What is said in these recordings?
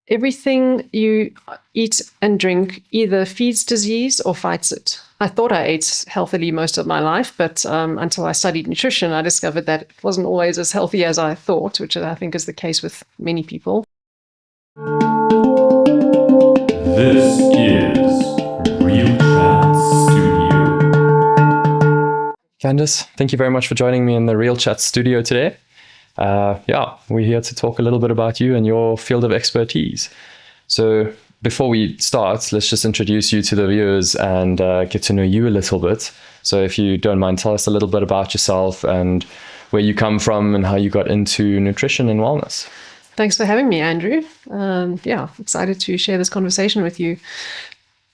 Everything you eat and drink either feeds disease or fights it. I thought I ate healthily most of my life, but until I studied nutrition, I discovered that it wasn't always as healthy as I thought, which I think is the case with many people. This is RealChatz Studio. Candice, thank you very much for joining me in the RealChatz Studio today. We're here to talk a little bit about you and your field of expertise. So before we start, let's just introduce you to the viewers and get to know you a little bit. So if you don't mind, tell us a little bit about yourself and where you come from and how you got into nutrition and wellness. Thanks for having me, Andrew. Excited to share this conversation with you.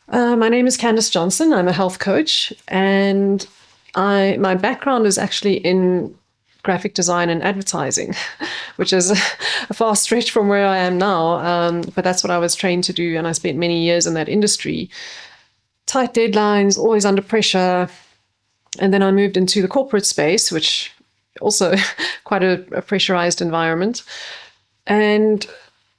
My name is Candice Johnson. I'm a health coach, and my background is actually in graphic design and advertising, which is a far stretch from where I am now. But that's what I was trained to do, and I spent many years in that industry. Tight deadlines, always under pressure. And then I moved into the corporate space, which also quite a pressurized environment. And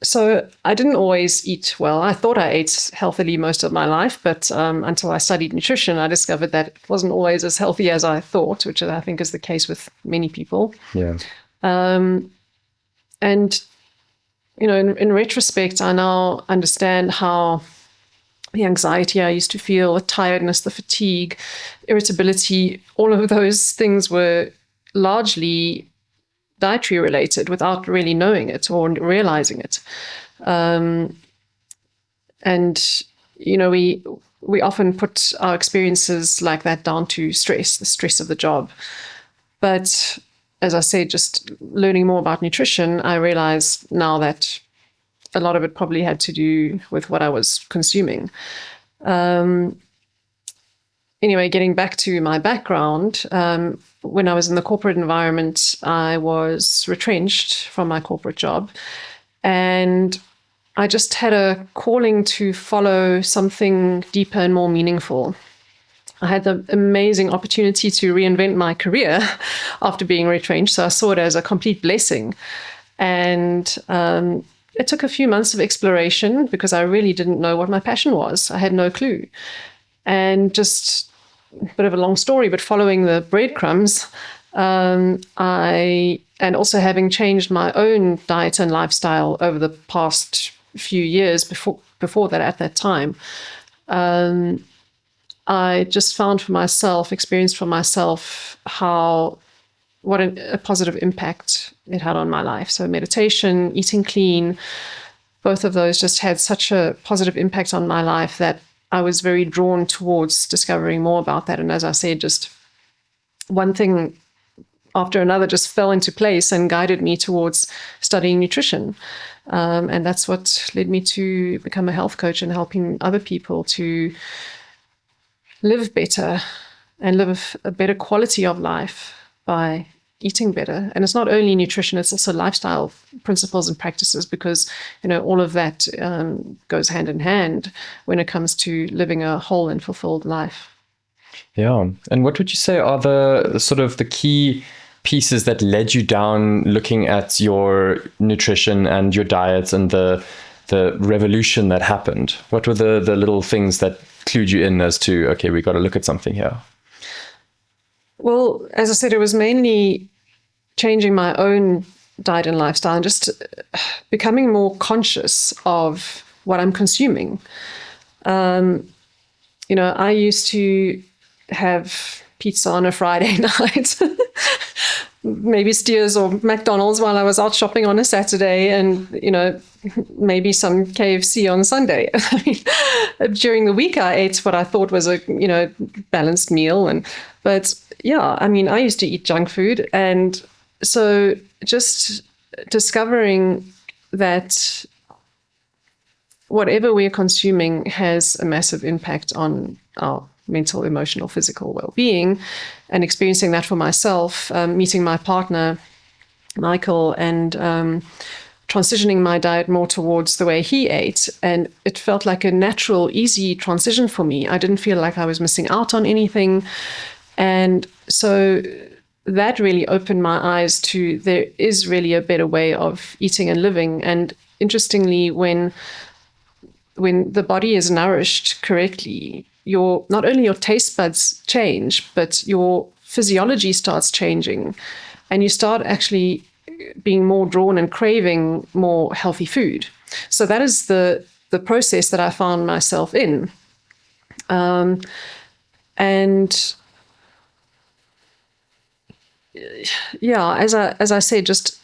so I didn't always eat well. I thought I ate healthily most of my life, but until I studied nutrition, I discovered that it wasn't always as healthy as I thought, which I think is the case with many people. Yeah. In retrospect, I now understand how the anxiety I used to feel, the tiredness, the fatigue, irritability, all of those things were largely dietary related without really knowing it or realizing it. We often put our experiences like that down to stress, the stress of the job. But as I said, just learning more about nutrition, I realize now that a lot of it probably had to do with what I was consuming. Getting back to my background, when I was in the corporate environment, I was retrenched from my corporate job, and I just had a calling to follow something deeper and more meaningful. I had the amazing opportunity to reinvent my career after being retrenched, so I saw it as a complete blessing. And it took a few months of exploration because I really didn't know what my passion was. I had no clue. And just a bit of a long story, but following the breadcrumbs, and also having changed my own diet and lifestyle over the past few years before that, at that time, I just experienced for myself what a positive impact it had on my life. So meditation, eating clean, both of those just had such a positive impact on my life that I was very drawn towards discovering more about that. And as I said, just one thing after another just fell into place and guided me towards studying nutrition. And that's what led me to become a health coach and helping other people to live better and live a better quality of life by eating better. And it's not only nutrition, it's also lifestyle principles and practices, because all of that goes hand in hand when it comes to living a whole and fulfilled life. Yeah. And what would you say are the key pieces that led you down looking at your nutrition and your diet and the revolution that happened? What were the little things that clued you in as to, okay, we got to look at something here? Well, as I said, it was mainly changing my own diet and lifestyle and just becoming more conscious of what I'm consuming. I used to have pizza on a Friday night, maybe Steers or McDonald's while I was out shopping on a Saturday, and, maybe some KFC on Sunday. During the week, I ate what I thought was a, balanced meal. I used to eat junk food. And so just discovering that whatever we're consuming has a massive impact on our mental, emotional, physical well-being, and experiencing that for myself, meeting my partner, Michael, and transitioning my diet more towards the way he ate. And it felt like a natural, easy transition for me. I didn't feel like I was missing out on anything. And so that really opened my eyes to there is really a better way of eating and living. And interestingly, when the body is nourished correctly, not only your taste buds change, but your physiology starts changing, and you start actually being more drawn and craving more healthy food. So that is the process that I found myself in. And yeah, as I said, just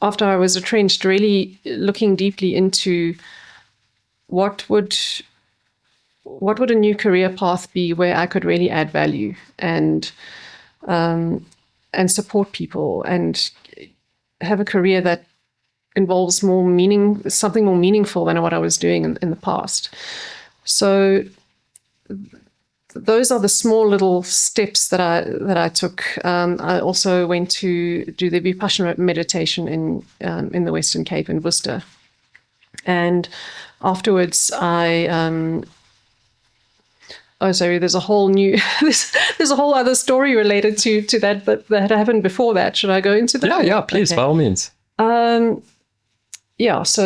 after I was retrenched, really looking deeply into what would a new career path be where I could really add value and support people and have a career that involves something more meaningful than what I was doing in the past. So those are the small little steps that I took. I also went to do the Vipassana meditation in the Western Cape in Worcester, and afterwards there's a whole new there's a whole other story related to that, but that happened before that. Should I go into that? Yeah, please, by all means. So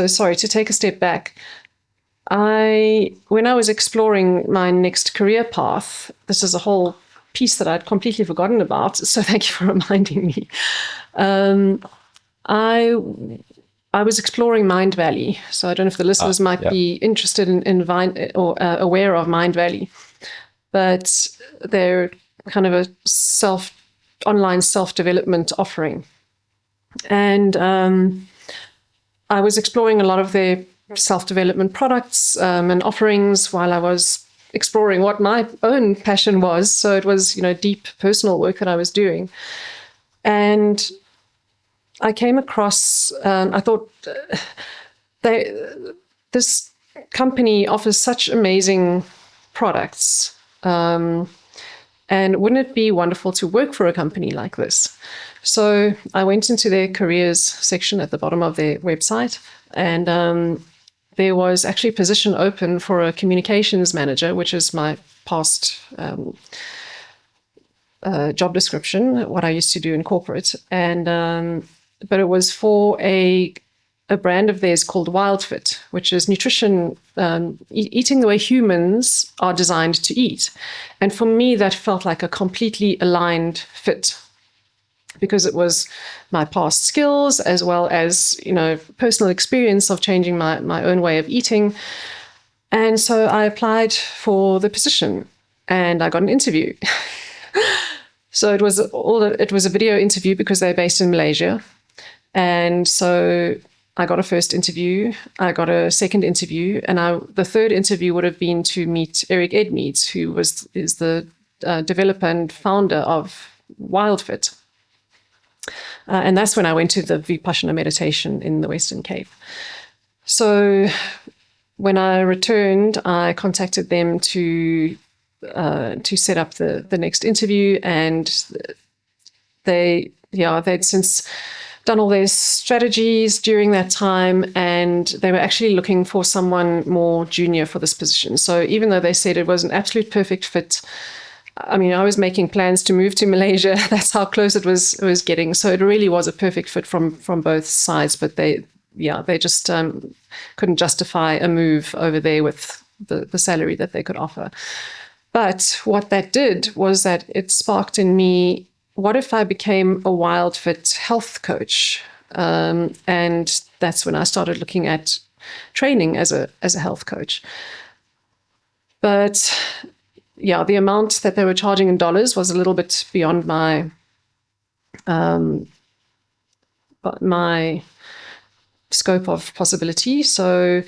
sorry, to take a step back. When I was exploring my next career path, this is a whole piece that I'd completely forgotten about, so thank you for reminding me. I was exploring Mind Valley. So I don't know if the listeners might be interested in or aware of Mind Valley, but they're kind of a online self-development offering. And I was exploring a lot of their self-development products and offerings while I was exploring what my own passion was. So it was, deep personal work that I was doing. And I came across, I thought, this company offers such amazing products. And wouldn't it be wonderful to work for a company like this? So I went into their careers section at the bottom of their website, and there was actually a position open for a communications manager, which is my past job description, what I used to do in corporate. And but it was for a brand of theirs called WildFit, which is nutrition, eating the way humans are designed to eat. And for me, that felt like a completely aligned fit, because it was my past skills as well as, personal experience of changing my own way of eating. And so I applied for the position and I got an interview. So it was a video interview because they're based in Malaysia. And so I got a first interview, I got a second interview, and the third interview would have been to meet Eric Edmeades, who is the developer and founder of WildFit. And that's when I went to the Vipassana meditation in the Western Cape. So when I returned, I contacted them to set up the next interview, and they'd since done all their strategies during that time, and they were actually looking for someone more junior for this position. So even though they said it was an absolute perfect fit, I mean, I was making plans to move to Malaysia. That's how close it was getting. So it really was a perfect fit from both sides. But they just couldn't justify a move over there with the salary that they could offer. But what that did was that it sparked in me, what if I became a WildFit health coach? And that's when I started looking at training as a health coach. But yeah, the amount that they were charging in dollars was a little bit beyond my scope of possibility. So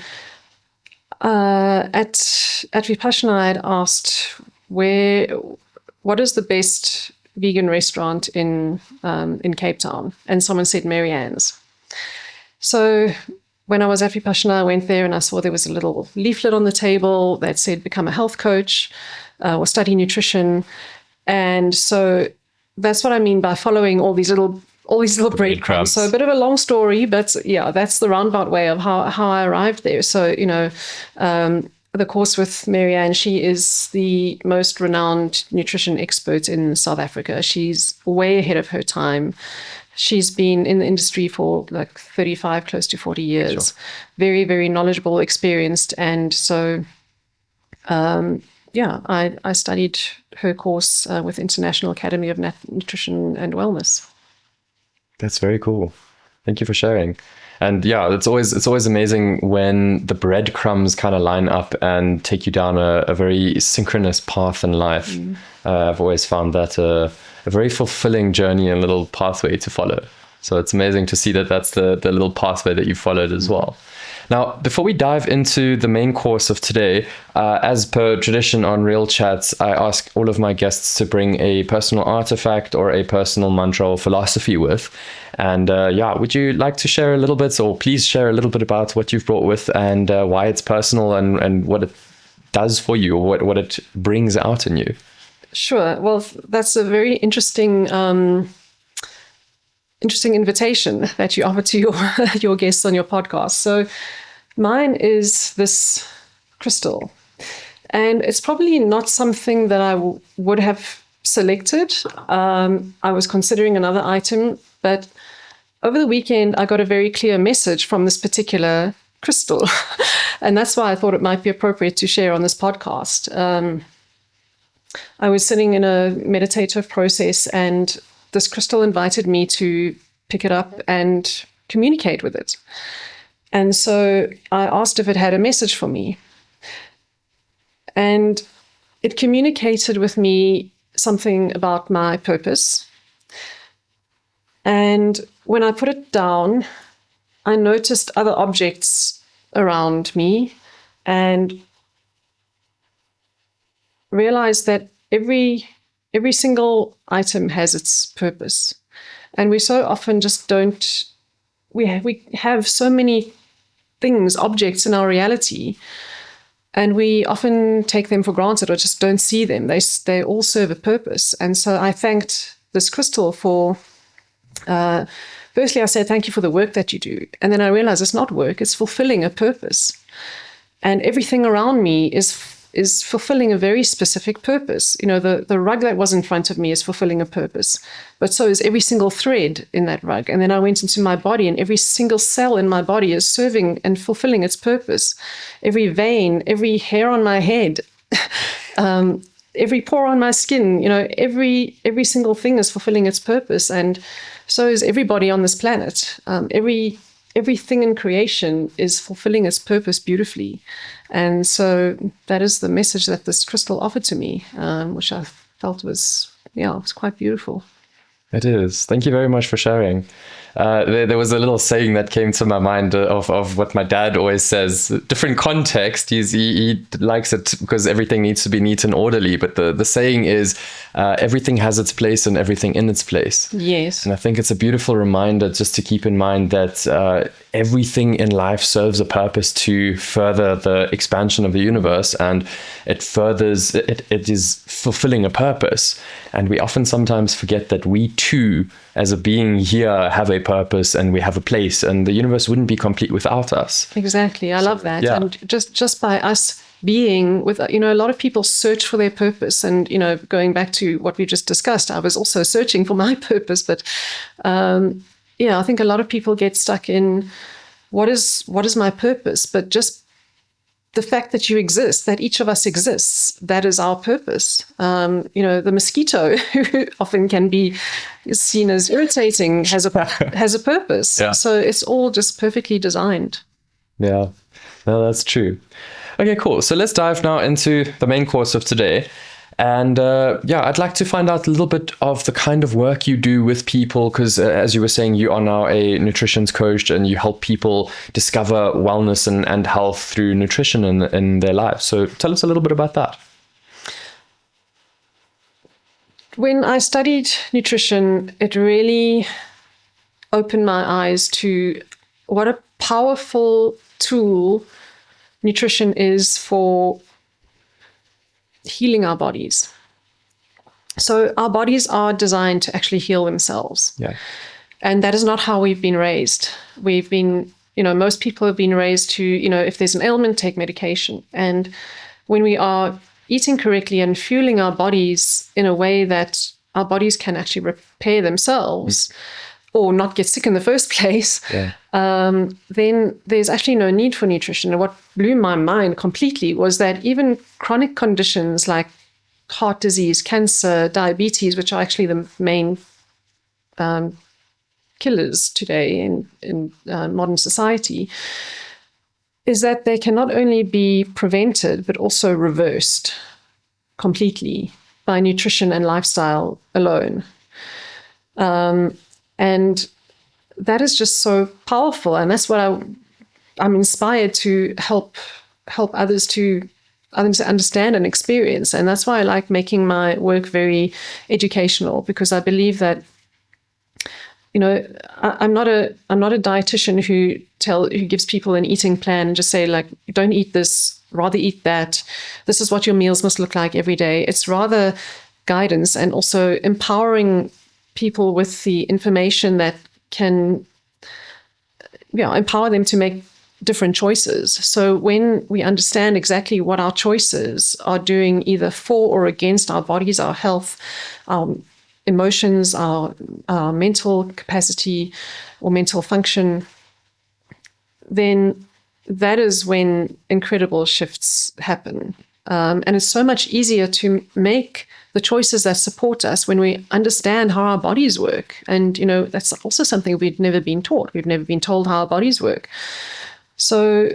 at Vipassana, I had asked what is the best vegan restaurant in Cape Town, and someone said Mary Ann's. So when I was at Vipassana, I went there and I saw there was a little leaflet on the table that said become a health coach or study nutrition. And so that's what I mean by following all these little breadcrumbs. So a bit of a long story, but yeah, that's the roundabout way of how I arrived there. So, the course with Marianne, she is the most renowned nutrition expert in South Africa. She's way ahead of her time, She's been in the industry for like 35, close to 40 years. Sure. Very, very knowledgeable, experienced. And so, I studied her course with International Academy of Nutrition and Wellness. That's very cool. Thank you for sharing. And yeah, it's always amazing when the breadcrumbs kind of line up and take you down a very synchronous path in life. I've always found that a very fulfilling journey and little pathway to follow. So it's amazing to see that that's the little pathway that you followed as well. Now, before we dive into the main course of today, as per tradition on RealChatz, I ask all of my guests to bring a personal artifact or a personal mantra or philosophy with. And would you like to share a little bit, or please share a little bit about what you've brought with and why it's personal and what it does for you, or what it brings out in you? Sure. Well, that's a very interesting invitation that you offer to your guests on your podcast. So mine is this crystal, and it's probably not something that I would have selected. I was considering another item, but over the weekend I got a very clear message from this particular crystal, and that's why I thought it might be appropriate to share on this podcast. I was sitting in a meditative process, and this crystal invited me to pick it up and communicate with it. And so I asked if it had a message for me. And it communicated with me something about my purpose. And when I put it down, I noticed other objects around me and realized that every single item has its purpose. And we so often just don't, we have so many things, objects in our reality, and we often take them for granted or just don't see them. They all serve a purpose. And so I thanked this crystal for, firstly, I said, thank you for the work that you do. And then I realized it's not work, it's fulfilling a purpose. And everything around me is fulfilling a very specific purpose. You know, the rug that was in front of me is fulfilling a purpose, but so is every single thread in that rug. And then I went into my body, and every single cell in my body is serving and fulfilling its purpose. Every vein, every hair on my head, every pore on my skin, you know, every single thing is fulfilling its purpose. And so is everybody on this planet. Everything in creation is fulfilling its purpose beautifully. And so that is the message that this crystal offered to me, which I felt was quite beautiful. It is. Thank you very much for sharing. There was a little saying that came to my mind of what my dad always says. Different context, he likes it because everything needs to be neat and orderly. But the saying is, everything has its place and everything in its place. Yes. And I think it's a beautiful reminder just to keep in mind that everything in life serves a purpose to further the expansion of the universe, and it is fulfilling a purpose. And we often sometimes forget that we too, as a being here, have a purpose and we have a place, and the universe wouldn't be complete without us. Exactly. I love that. Yeah. And just by us being with, a lot of people search for their purpose. And, going back to what we just discussed, I was also searching for my purpose. But I think a lot of people get stuck in what is my purpose? But just the fact that you exist, that each of us exists, that is our purpose. The mosquito, who often can be seen as irritating, has a purpose. Yeah. So it's all just perfectly designed. Yeah, no, that's true. Okay, cool. So let's dive now into the main course of today. And I'd like to find out a little bit of the kind of work you do with people, because as you were saying, you are now a nutrition coach and you help people discover wellness and health through nutrition in their lives. So tell us a little bit about that. When I studied nutrition, it really opened my eyes to what a powerful tool nutrition is for healing our bodies. So our bodies are designed to actually heal themselves. Yeah. And that is not how we've been raised. We've been, most people have been raised to, if there's an ailment, take medication. And when we are eating correctly and fueling our bodies in a way that our bodies can actually repair themselves, or not get sick in the first place, then there's actually no need for nutrition. And what blew my mind completely was that even chronic conditions like heart disease, cancer, diabetes, which are actually the main killers today in modern society, is that they can not only be prevented, but also reversed completely by nutrition and lifestyle alone. And that is just so powerful. And that's what I'm inspired to help others to understand and experience. And that's why I like making my work very educational, because I believe that, you know, I'm not a dietitian who gives people an eating plan and just say, like, don't eat this, rather eat that. This is what your meals must look like every day. It's rather guidance and also empowering people with the information that can empower them to make different choices. So when we understand exactly what our choices are doing, either for or against our bodies, our health, our emotions, our mental capacity or mental function, then that is when incredible shifts happen. And it's so much easier to make the choices that support us when we understand how our bodies work. And, you know, that's also something we've never been taught. We've never been told how our bodies work. So,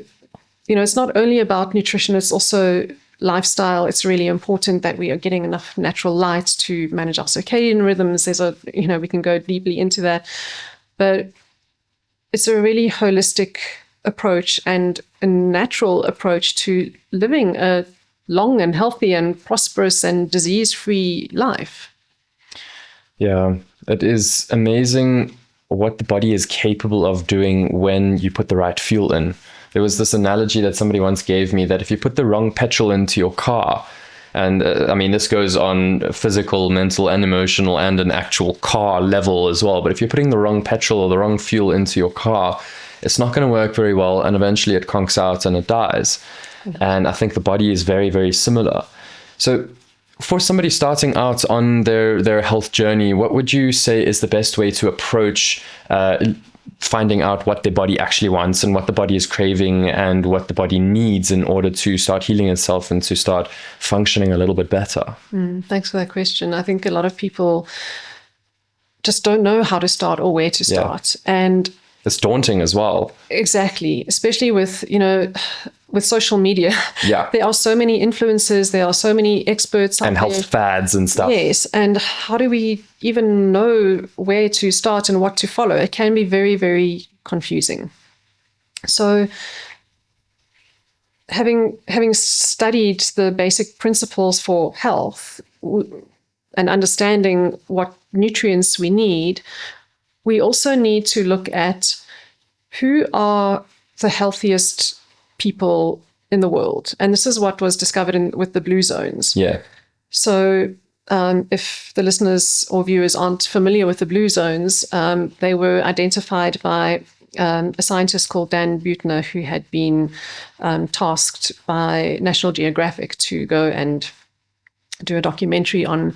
you know, it's not only about nutrition, it's also lifestyle. It's really important that we are getting enough natural light to manage our circadian rhythms. We can go deeply into that. But it's a really holistic approach and a natural approach to living a long and healthy and prosperous and disease-free life. Yeah, it is amazing what the body is capable of doing when you put the right fuel in. There was this analogy that somebody once gave me that if you put the wrong petrol into your car, and I mean, this goes on physical, mental, and emotional, and an actual car level as well. But if you're putting the wrong petrol or the wrong fuel into your car, it's not going to work very well, and eventually it conks out and it dies. And I think the body is very, very similar. So for somebody starting out on their health journey, what would you say is the best way to approach finding out what their body actually wants and what the body is craving and what the body needs in order to start healing itself and to start functioning a little bit better? Thanks for that question. I think a lot of people just don't know how to start or where to start. And it's daunting as well. Exactly. Especially with social media. Yeah. There are so many influencers, there are so many experts and health fads and stuff. Yes. And how do we even know where to start and what to follow? It can be very, very confusing. So having studied the basic principles for health and understanding what nutrients we need, we also need to look at who are the healthiest people in the world. And this is what was discovered with the blue zones. Yeah. So if the listeners or viewers aren't familiar with the blue zones, they were identified by a scientist called Dan Buettner, who had been tasked by National Geographic to go and do a documentary on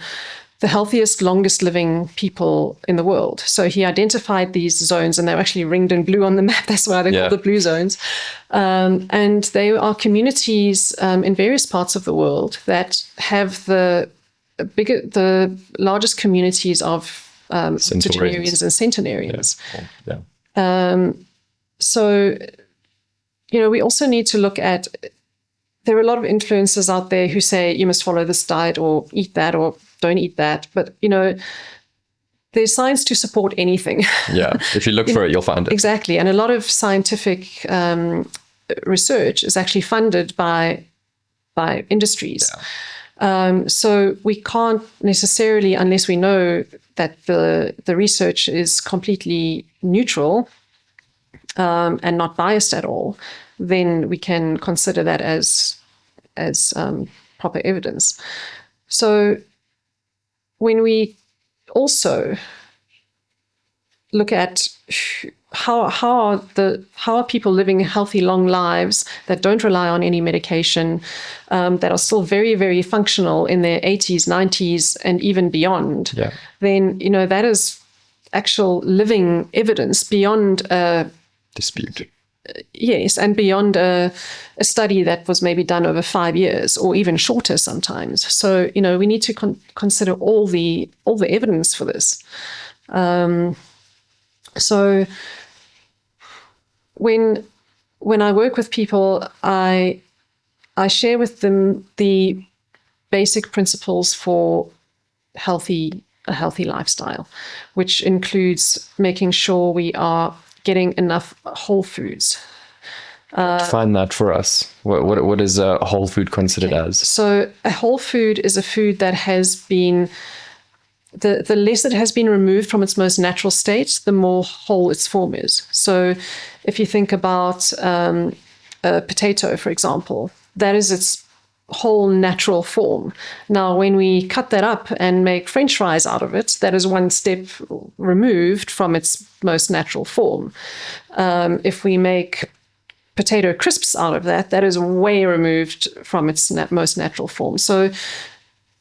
the healthiest, longest living people in the world. So he identified these zones, and they're actually ringed in blue on the map. That's why they're called the blue zones. And they are communities in various parts of the world that have the largest communities of octogenarians and centenarians. Yeah. So, we also need to look at, there are a lot of influencers out there who say you must follow this diet or eat that or don't eat that. But, there's science to support anything. Yeah. If you look for it, you'll find it. Exactly. And a lot of scientific research is actually funded by industries. Yeah. So we can't necessarily, unless we know that the research is completely neutral and not biased at all, then we can consider that as proper evidence. So when we also look at how are people living healthy, long lives that don't rely on any medication, that are still very, very functional in their 80s, 90s, and even beyond, then, that is actual living evidence beyond Dispute. yes, and beyond a study that was maybe done over 5 years or even shorter sometimes. So, we need to consider all the evidence for this. So when I work with people, I share with them the basic principles for a healthy lifestyle, which includes making sure we are getting enough whole foods. Define that for us. What is a whole food considered as? So a whole food is a food that has been, the less it has been removed from its most natural state, the more whole its form is. So if you think about a potato, for example, that is its whole natural form. Now, when we cut that up and make French fries out of it, that is one step removed from its most natural form. If we make potato crisps out of that, that is way removed from its most natural form. So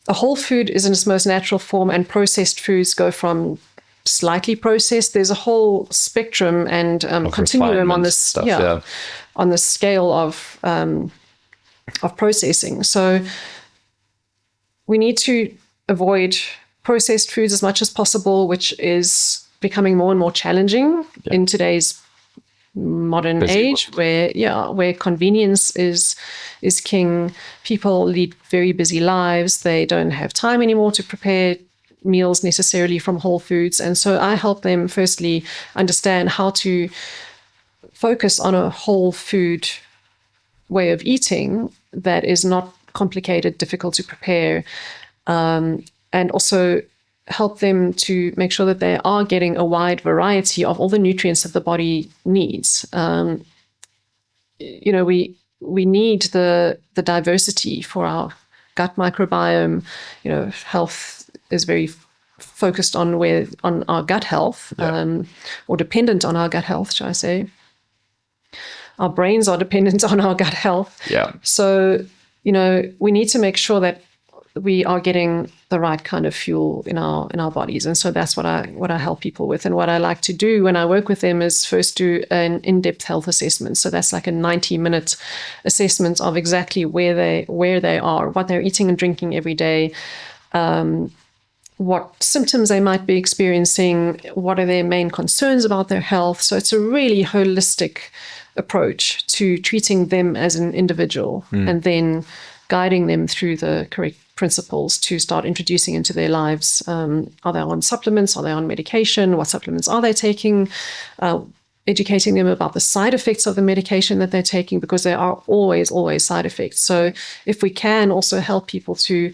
a whole food is in its most natural form, and processed foods go from slightly processed. There's a whole spectrum and continuum on this stuff, on the scale of processing. So we need to avoid processed foods as much as possible, which is becoming more and more challenging in today's modern Busy age, where convenience is king. People lead very busy lives. They don't have time anymore to prepare meals necessarily from whole foods. And so I help them firstly understand how to focus on a whole food way of eating that is not complicated, difficult to prepare, and also help them to make sure that they are getting a wide variety of all the nutrients that the body needs. We need the diversity for our gut microbiome. Health is very focused on our gut health, or dependent on our gut health, shall I say. Our brains are dependent on our gut health. Yeah. So, we need to make sure that we are getting the right kind of fuel in our bodies. And so that's what I help people with. And what I like to do when I work with them is first do an in-depth health assessment. So that's like a 90-minute assessment of exactly where they are, what they're eating and drinking every day, what symptoms they might be experiencing, what are their main concerns about their health. So it's a really holistic approach to treating them as an individual, and then guiding them through the correct principles to start introducing into their lives. Are they on supplements? Are they on medication? What supplements are they taking? Educating them about the side effects of the medication that they're taking, because there are always side effects. So if we can also help people to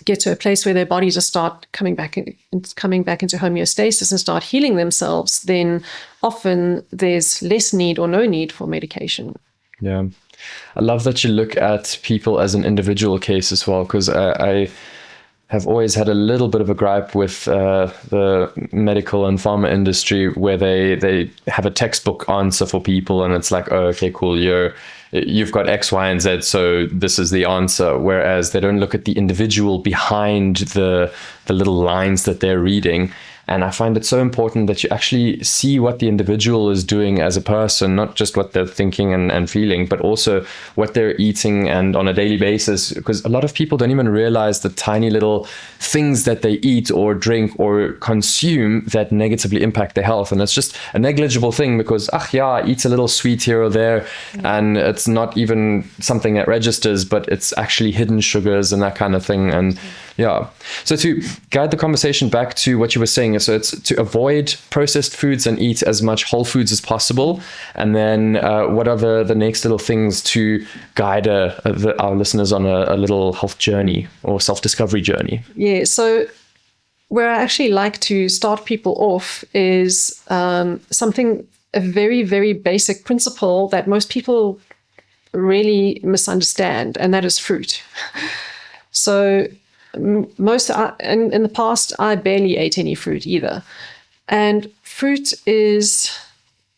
get to a place where their bodies just start coming back into homeostasis and start healing themselves, then often there's less need or no need for medication. Yeah. I love that you look at people as an individual case as well, because I have always had a little bit of a gripe with the medical and pharma industry, where they have a textbook answer for people, and it's like, oh, okay, cool, you've got X, Y, and Z, so this is the answer. Whereas they don't look at the individual behind the little lines that they're reading. And I find it so important that you actually see what the individual is doing as a person, not just what they're thinking and feeling, but also what they're eating and on a daily basis. Because a lot of people don't even realize the tiny little things that they eat or drink or consume that negatively impact their health. And it's just a negligible thing because, eats a little sweet here or there. And it's not even something that registers, but it's actually hidden sugars and that kind of thing. And so to guide the conversation back to what you were saying, so it's to avoid processed foods and eat as much whole foods as possible. And then what are the next little things to guide our listeners on a little health journey or self-discovery journey? Yeah, so where I actually like to start people off is a very, very basic principle that most people really misunderstand, and that is fruit. So in the past, I barely ate any fruit either. And fruit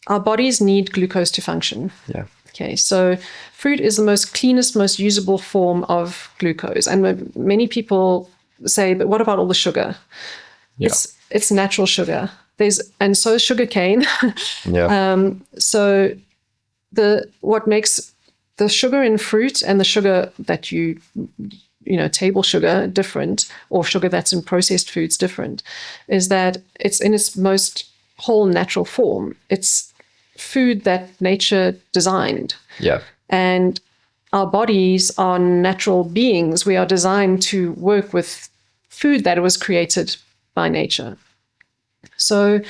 our bodies need glucose to function. Yeah. Okay, so fruit is the most cleanest, most usable form of glucose. And many people say, but what about all the sugar? Yeah. it's natural sugar. And so is sugar cane. Yeah. So what makes the sugar in fruit and the sugar that table sugar different, or sugar that's in processed foods different, is that it's in its most whole natural form. It's food that nature designed. Yeah. And our bodies are natural beings. We are designed to work with food that was created by nature. So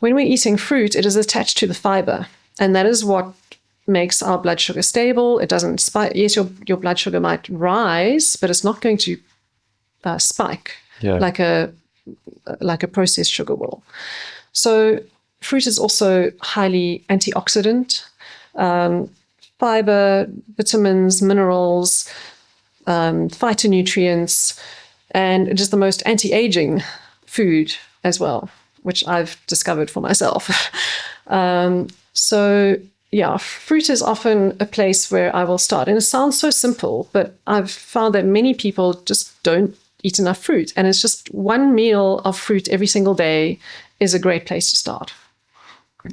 when we're eating fruit, it is attached to the fiber, and that is what makes our blood sugar stable. It doesn't spike. Yes, your blood sugar might rise, but it's not going to spike like a processed sugar will. So fruit is also highly antioxidant, fiber, vitamins, minerals, phytonutrients, and it is the most anti-aging food as well, which I've discovered for myself. So yeah, fruit is often a place where I will start. And it sounds so simple, but I've found that many people just don't eat enough fruit. And it's just one meal of fruit every single day is a great place to start.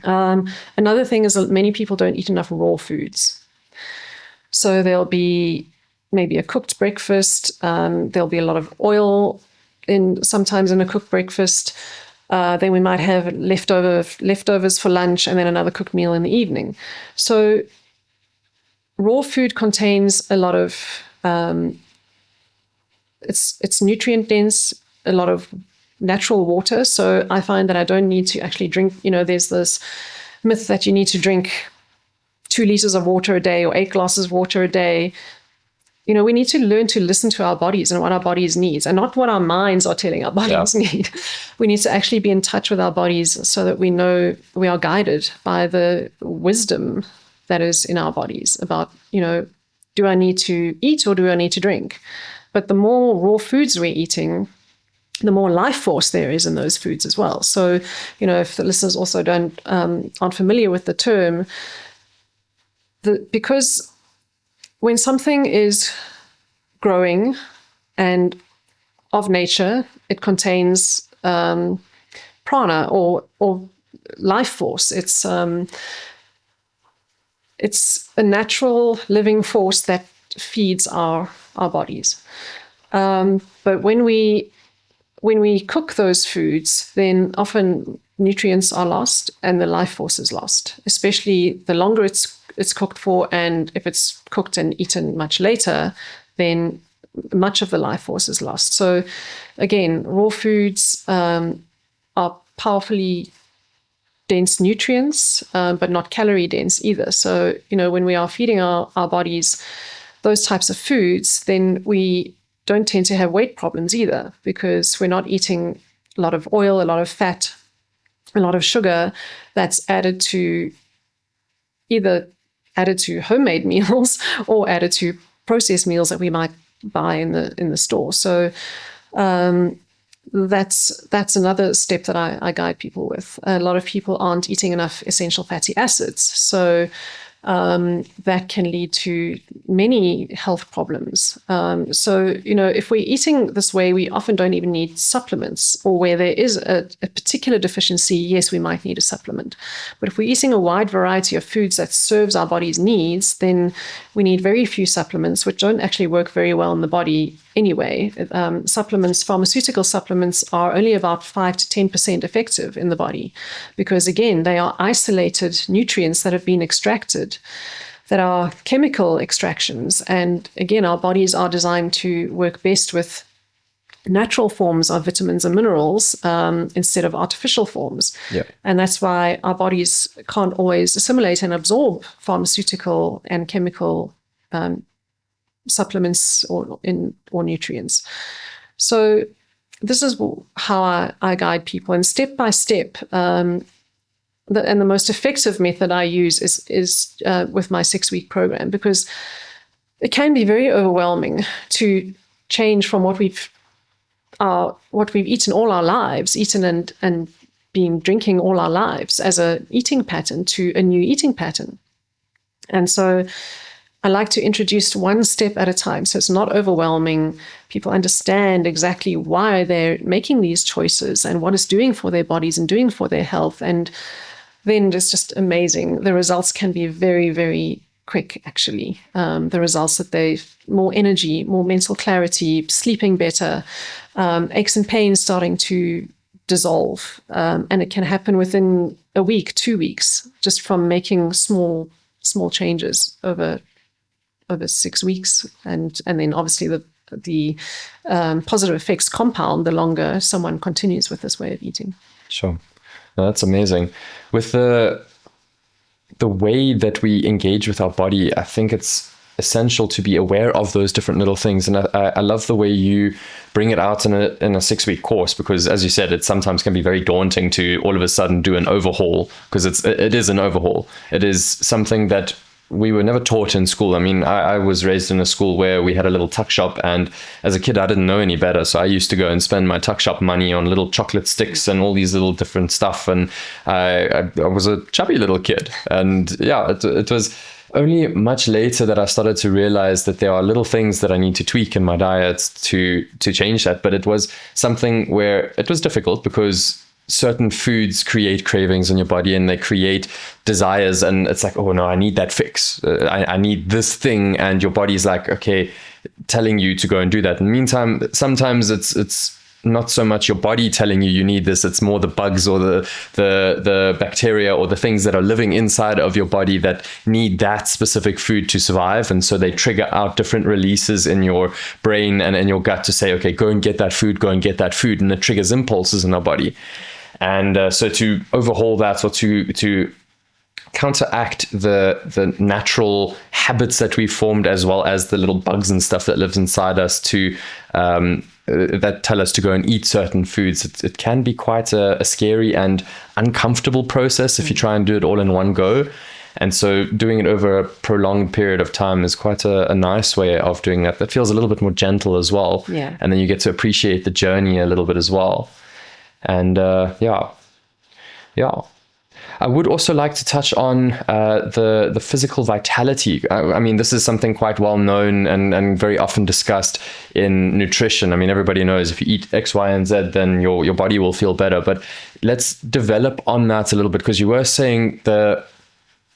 Another thing is that many people don't eat enough raw foods. So there'll be maybe a cooked breakfast. There'll be a lot of oil sometimes in a cooked breakfast. Then we might have leftovers for lunch, and then another cooked meal in the evening. So raw food contains a lot of, it's nutrient dense, a lot of natural water. So I find that I don't need to actually drink, there's this myth that you need to drink 2 liters of water a day or 8 glasses of water a day. We need to learn to listen to our bodies and what our bodies need, and not what our minds are telling our bodies need. We need to actually be in touch with our bodies so that we know we are guided by the wisdom that is in our bodies about, do I need to eat or do I need to drink? But the more raw foods we're eating, the more life force there is in those foods as well. So, if the listeners also aren't familiar with the term, because when something is growing and of nature, it contains prana or life force. It's a natural living force that feeds our bodies. But when we cook those foods, then often nutrients are lost and the life force is lost, especially the longer it's cooked for, and if it's cooked and eaten much later, then much of the life force is lost. So again, raw foods are powerfully dense nutrients, but not calorie dense either. So, when we are feeding our bodies those types of foods, then we don't tend to have weight problems either, because we're not eating a lot of oil, a lot of fat, a lot of sugar that's added to homemade meals or added to processed meals that we might buy in the store. So that's another step that I guide people with. A lot of people aren't eating enough essential fatty acids, so that can lead to many health problems. So, if we're eating this way, we often don't even need supplements, or where there is a particular deficiency, yes, we might need a supplement. But if we're eating a wide variety of foods that serves our body's needs, then we need very few supplements, which don't actually work very well in the body anyway. Pharmaceutical supplements are only about 5 to 10% effective in the body, because again, they are isolated nutrients that have been extracted, that are chemical extractions. And again, our bodies are designed to work best with natural forms of vitamins and minerals instead of artificial forms. Yeah. And that's why our bodies can't always assimilate and absorb pharmaceutical and chemical supplements or nutrients. So this is how I guide people. And step by step, the most effective method I use is with my 6-week program, because it can be very overwhelming to change from what we've eaten all our lives, and been drinking all our lives as a eating pattern, to a new eating pattern. And so I like to introduce one step at a time. So it's not overwhelming. People understand exactly why they're making these choices and what it's doing for their bodies and doing for their health. And then it's just amazing. The results can be very, very quick, actually. The results that more energy, more mental clarity, sleeping better, aches and pains starting to dissolve. And it can happen within a week, 2 weeks, just from making small changes over 6 weeks. And then obviously the positive effects compound the longer someone continues with this way of eating. Sure. No, that's amazing. With the way that we engage with our body, I think it's essential to be aware of those different little things. And I love the way you bring it out in a 6-week course, because as you said, it sometimes can be very daunting to all of a sudden do an overhaul, because it is an overhaul. It is something that we were never taught in school. I mean, I was raised in a school where we had a little tuck shop, and as a kid, I didn't know any better. So I used to go and spend my tuck shop money on little chocolate sticks and all these little different stuff. And I was a chubby little kid. And yeah, it was only much later that I started to realize that there are little things that I need to tweak in my diet to change that. But it was something where it was difficult, because certain foods create cravings in your body and they create desires, and it's like, oh no, I need that fix. I need this thing, and your body's like, okay, telling you to go and do that. In the meantime, sometimes it's not so much your body telling you need this, it's more the bugs or the bacteria or the things that are living inside of your body that need that specific food to survive. And so they trigger out different releases in your brain and in your gut to say, okay, go and get that food, go and get that food. And it triggers impulses in our body. And so to overhaul that, or to counteract the natural habits that we formed, as well as the little bugs and stuff that lives inside us to that tell us to go and eat certain foods, it can be quite a scary and uncomfortable process if you try and do it all in one go. And so doing it over a prolonged period of time is quite a nice way of doing that. That feels a little bit more gentle as well. Yeah. And then you get to appreciate the journey a little bit as well. And yeah. I would also like to touch on the physical vitality. I mean, this is something quite well known and very often discussed in nutrition. I mean, everybody knows if you eat X, Y, and Z, then your body will feel better. But let's develop on that a little bit, because you were saying the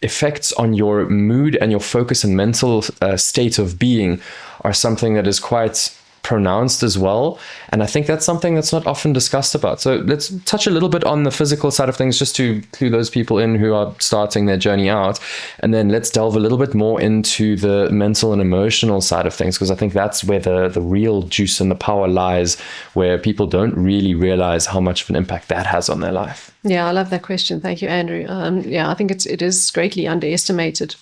effects on your mood and your focus and mental state of being are something that is quite pronounced as well. And I think that's something that's not often discussed about. So let's touch a little bit on the physical side of things, just to clue those people in who are starting their journey out. And then let's delve a little bit more into the mental and emotional side of things, because I think that's where the real juice and the power lies, where people don't really realize how much of an impact that has on their life. Yeah, I love that question. Thank you, Andrew. Yeah, I think it is greatly underestimated.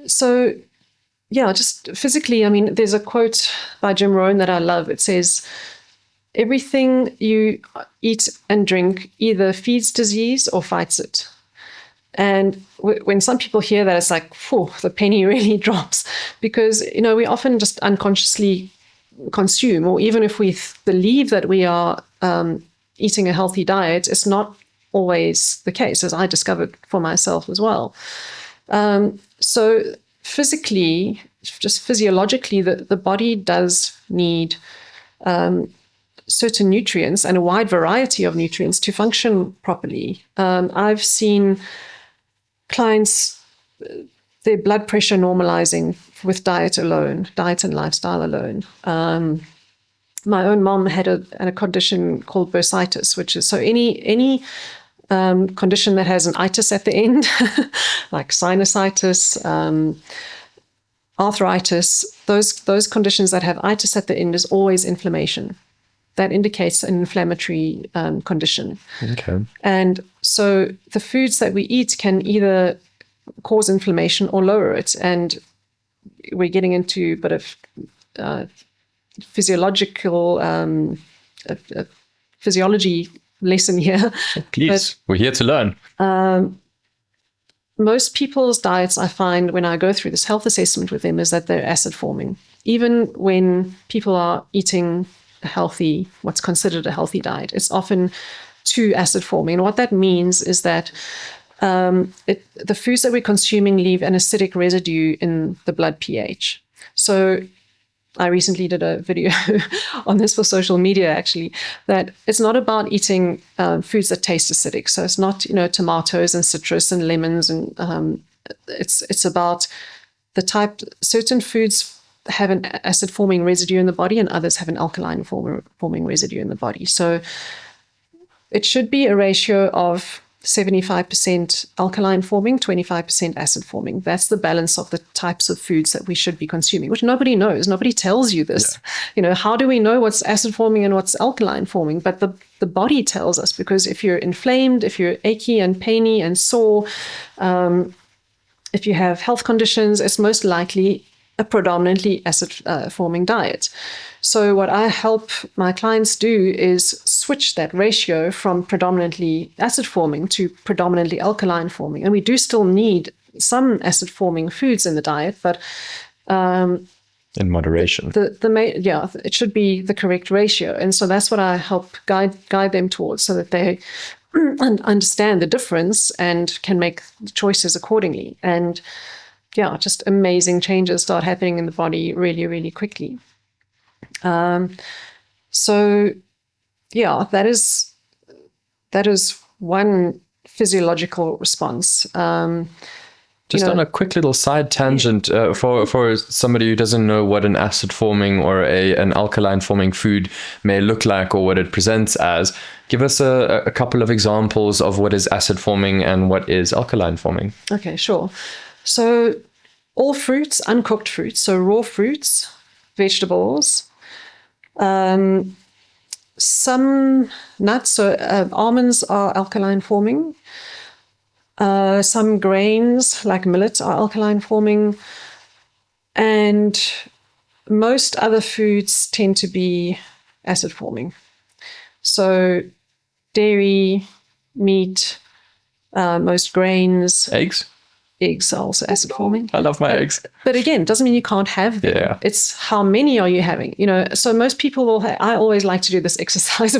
So yeah, just physically, I mean, there's a quote by Jim Rohn that I love. It says, everything you eat and drink either feeds disease or fights it. And when some people hear that, it's like, phew, the penny really drops, because, we often just unconsciously consume, or even if we believe that we are eating a healthy diet, it's not always the case, as I discovered for myself as well. So physically, just physiologically, the body does need certain nutrients and a wide variety of nutrients to function properly. I've seen clients, their blood pressure normalizing with diet and lifestyle alone. My own mom had a condition called bursitis, which is any condition that has an itis at the end, like sinusitis, arthritis, those conditions that have itis at the end is always inflammation. That indicates an inflammatory condition. Okay. And so the foods that we eat can either cause inflammation or lower it. And we're getting into a bit of physiological physiology lesson here. Please, we're here to learn. Most people's diets, I find when I go through this health assessment with them, is that they're acid forming. Even when people are eating what's considered a healthy diet, it's often too acid forming. And what that means is that the foods that we're consuming leave an acidic residue in the blood pH. So I recently did a video on this for social media, actually, that it's not about eating foods that taste acidic. So it's not, tomatoes and citrus and lemons, and it's about the type. Certain foods have an acid-forming residue in the body, and others have an alkaline-forming residue in the body. So it should be a ratio of 75% alkaline forming, 25% acid forming. That's the balance of the types of foods that we should be consuming, which nobody knows. Nobody tells you this. Yeah. How do we know what's acid forming and what's alkaline forming? But the body tells us, because if you're inflamed, if you're achy and painy and sore, if you have health conditions, it's most likely a predominantly acid forming diet. So what I help my clients do is switch that ratio from predominantly acid forming to predominantly alkaline forming. And we do still need some acid forming foods in the diet, but in moderation. It should be the correct ratio. And so that's what I help guide them towards, so that they understand the difference and can make choices accordingly. And just amazing changes start happening in the body really, really quickly. That is one physiological response. Just on a quick little side tangent, for somebody who doesn't know what an acid forming or an alkaline forming food may look like, or what it presents as, give us a couple of examples of what is acid forming and what is alkaline forming. Okay, sure. So all fruits, uncooked fruits, so raw fruits, vegetables, some nuts, so almonds are alkaline forming. Some grains like millet are alkaline forming, and most other foods tend to be acid forming. So dairy, meat, most grains. Eggs are also acid forming. I love my eggs. But again, it doesn't mean you can't have them. Yeah. It's how many are you having? So most people will I always like to do this exercise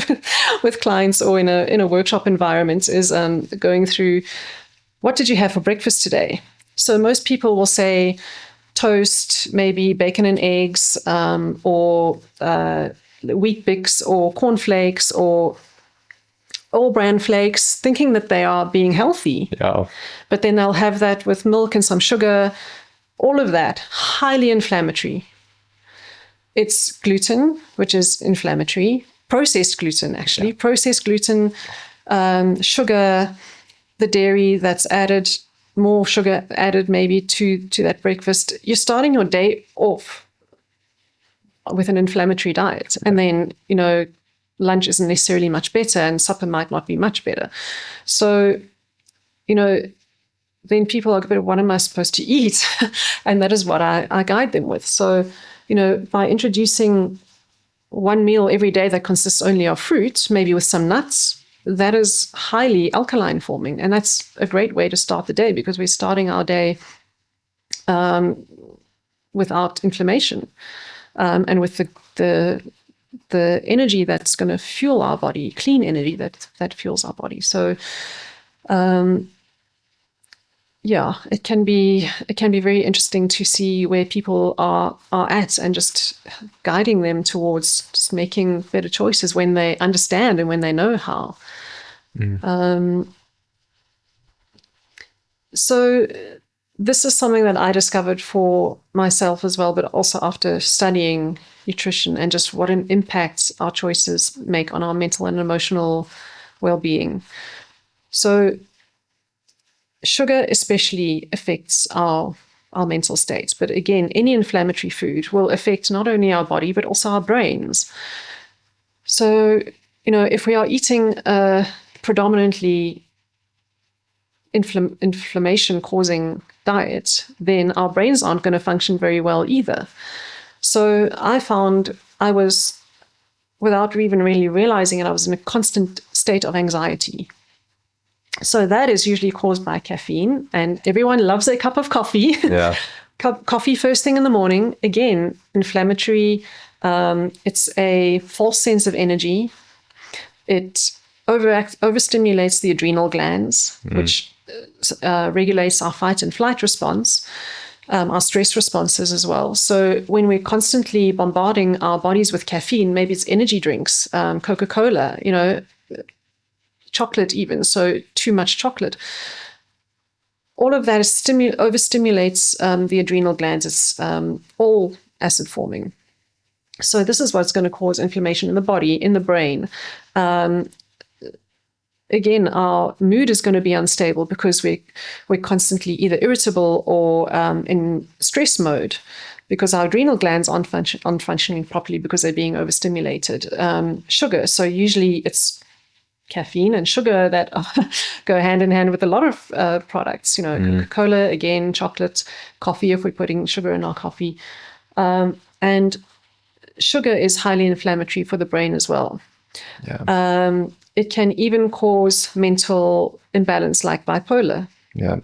with clients, or in a workshop environment, is going through, what did you have for breakfast today? So most people will say toast, maybe bacon and eggs, or wheat bix, or cornflakes, or all bran flakes, thinking that they are being healthy. Yeah. But then they'll have that with milk and some sugar. All of that, highly inflammatory. It's gluten, which is inflammatory. Processed gluten, actually. Yeah. Processed gluten, sugar, the dairy that's added, more sugar added maybe to that breakfast. You're starting your day off with an inflammatory diet. And then, lunch isn't necessarily much better, and supper might not be much better. So, then people are, but what am I supposed to eat? And that is what I guide them with. So, by introducing one meal every day that consists only of fruit, maybe with some nuts, that is highly alkaline forming. And that's a great way to start the day, because we're starting our day without inflammation, and with the energy that's going to fuel our body, clean energy that fuels our body. So, it can be very interesting to see where people are at, and just guiding them towards just making better choices when they understand and when they know how. So this is something that I discovered for myself as well, but also after studying nutrition, and just what an impact our choices make on our mental and emotional well-being. So sugar especially affects our mental state. But again, any inflammatory food will affect not only our body, but also our brains. So, if we are eating a predominantly inflammation-causing diet, then our brains aren't going to function very well either. So I found I was, without even really realizing it, I was in a constant state of anxiety. So that is usually caused by caffeine, and everyone loves a cup of coffee. Yeah. Coffee first thing in the morning, again, inflammatory. It's a false sense of energy. It overstimulates the adrenal glands, which regulates our fight and flight response, our stress responses as well. So when we're constantly bombarding our bodies with caffeine, maybe it's energy drinks, Coca-Cola, chocolate even, so too much chocolate. All of that overstimulates the adrenal glands. It's all acid forming. So this is what's going to cause inflammation in the body, in the brain. Again, our mood is going to be unstable because we're constantly either irritable or in stress mode because our adrenal glands aren't functioning properly because they're being overstimulated. Sugar. So usually it's caffeine and sugar that go hand in hand with a lot of products. Coca-Cola, again, chocolate, coffee if we're putting sugar in our coffee. And sugar is highly inflammatory for the brain as well. Yeah. It can even cause mental imbalance like bipolar. Yeah.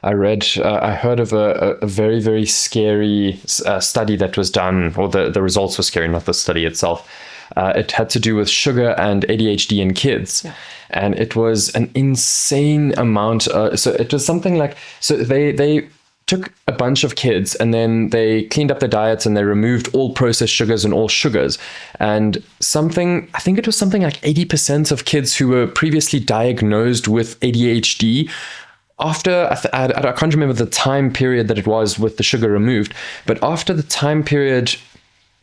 I heard of a very, very scary study that was done, or the results were scary, not the study itself. It had to do with sugar and ADHD in kids. Yeah. And it was an insane amount. So it was something like, so they took a bunch of kids and then they cleaned up their diets and they removed all processed sugars and all sugars. And I think it was something like 80% of kids who were previously diagnosed with ADHD, after, I can't remember the time period that it was with the sugar removed, but after the time period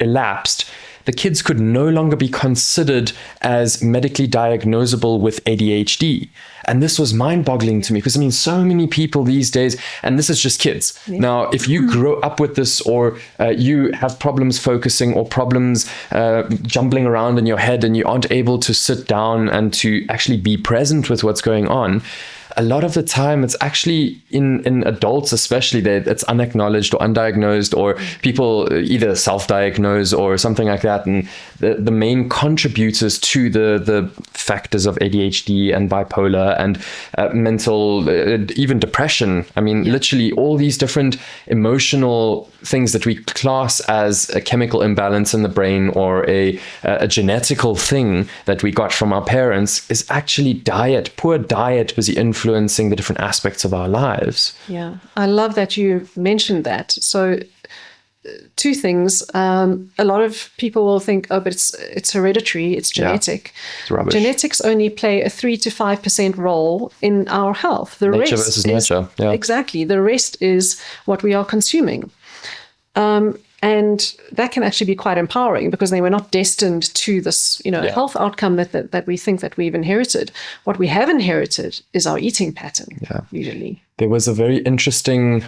elapsed, the kids could no longer be considered as medically diagnosable with ADHD. And this was mind-boggling to me because, so many people these days, and this is just kids. Yeah. Now, if you grow up with this or you have problems focusing or problems jumbling around in your head and you aren't able to sit down and to actually be present with what's going on, a lot of the time it's actually in adults especially it's unacknowledged or undiagnosed, or people either self-diagnose or something like that. And the main contributors to the factors of ADHD and bipolar and mental, even depression, literally all these different emotional things that we class as a chemical imbalance in the brain or a genetical thing that we got from our parents is actually poor diet busy influencing the different aspects of our lives. Yeah, I love that you mentioned that. So two things. A lot of people will think, but it's hereditary, it's genetic. Yeah, it's rubbish. Genetics only play a 3 to 5% role in our health. The nature rest versus nurture. Yeah. Exactly. The rest is what we are consuming. And that can actually be quite empowering because they were not destined to this, health outcome that we think that we've inherited. What we have inherited is our eating pattern, usually. There was a very interesting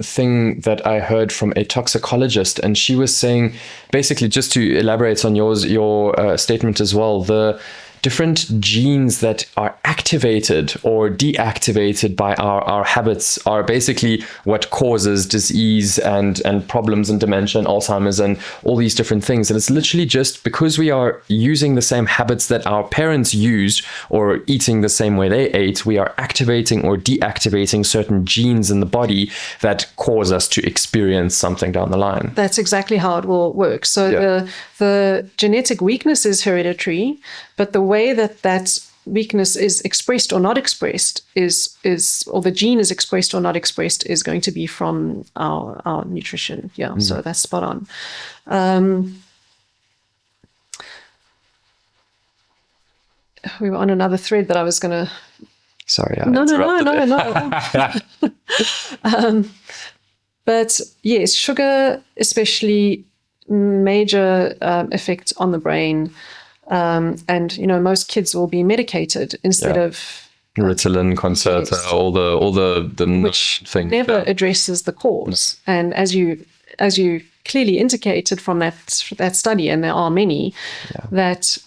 thing that I heard from a toxicologist, and she was saying, basically, just to elaborate on your statement as well, the different genes that are activated or deactivated by our habits are basically what causes disease and problems and dementia and Alzheimer's and all these different things. And it's literally just because we are using the same habits that our parents used or eating the same way they ate, we are activating or deactivating certain genes in the body that cause us to experience something down the line. That's exactly how it will work. So the genetic weakness is hereditary, but the way that weakness is expressed or not expressed or the gene is expressed or not expressed is going to be from our nutrition. Yeah, so that's spot on. We were on another thread that I was going to... Sorry. No. But yes, sugar especially major effect on the brain. And most kids will be medicated instead of Ritalin, Concerta, yes, all the which things never addresses the cause. And as you clearly indicated from that study, and there are many, that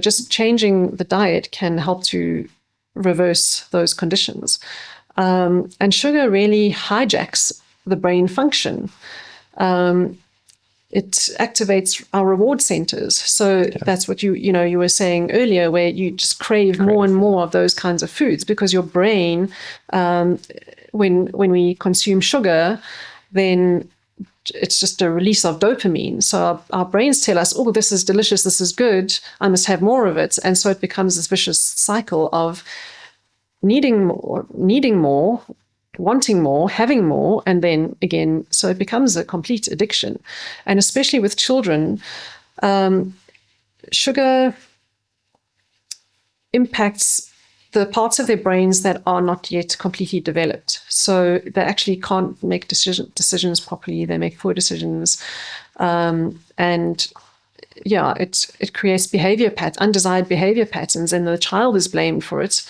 just changing the diet can help to reverse those conditions. And sugar really hijacks the brain function. It activates our reward centers. So that's what you were saying earlier, where you just crave more and more of those kinds of foods because your brain, when we consume sugar, then it's just a release of dopamine. So our brains tell us, oh, this is delicious, this is good, I must have more of it. And so it becomes this vicious cycle of needing more, wanting more, having more, and then again, so it becomes a complete addiction. And especially with children, sugar impacts the parts of their brains that are not yet completely developed. So they actually can't make decisions properly. They make poor decisions. And yeah, it creates undesired behavior patterns, and the child is blamed for it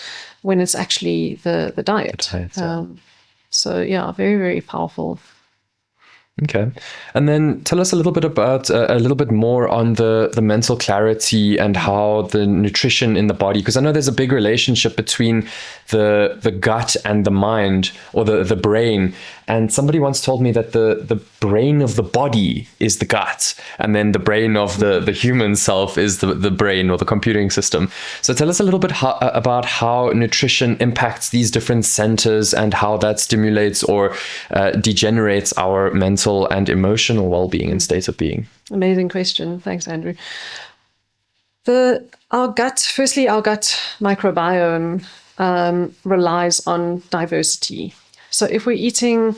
when it's actually the diet. So yeah, very, very powerful. Okay. And then tell us a little bit about a little bit more on the mental clarity and how the nutrition in the body, because I know there's a big relationship between the gut and the mind, or the brain. And somebody once told me that the brain of the body is the gut, and then the brain of the human self is the brain, or the computing system. So tell us a little bit about how nutrition impacts these different centers and how that stimulates or degenerates our mental and emotional well-being and state of being. Amazing question. Thanks, Andrew. Our gut microbiome relies on diversity. So if we're eating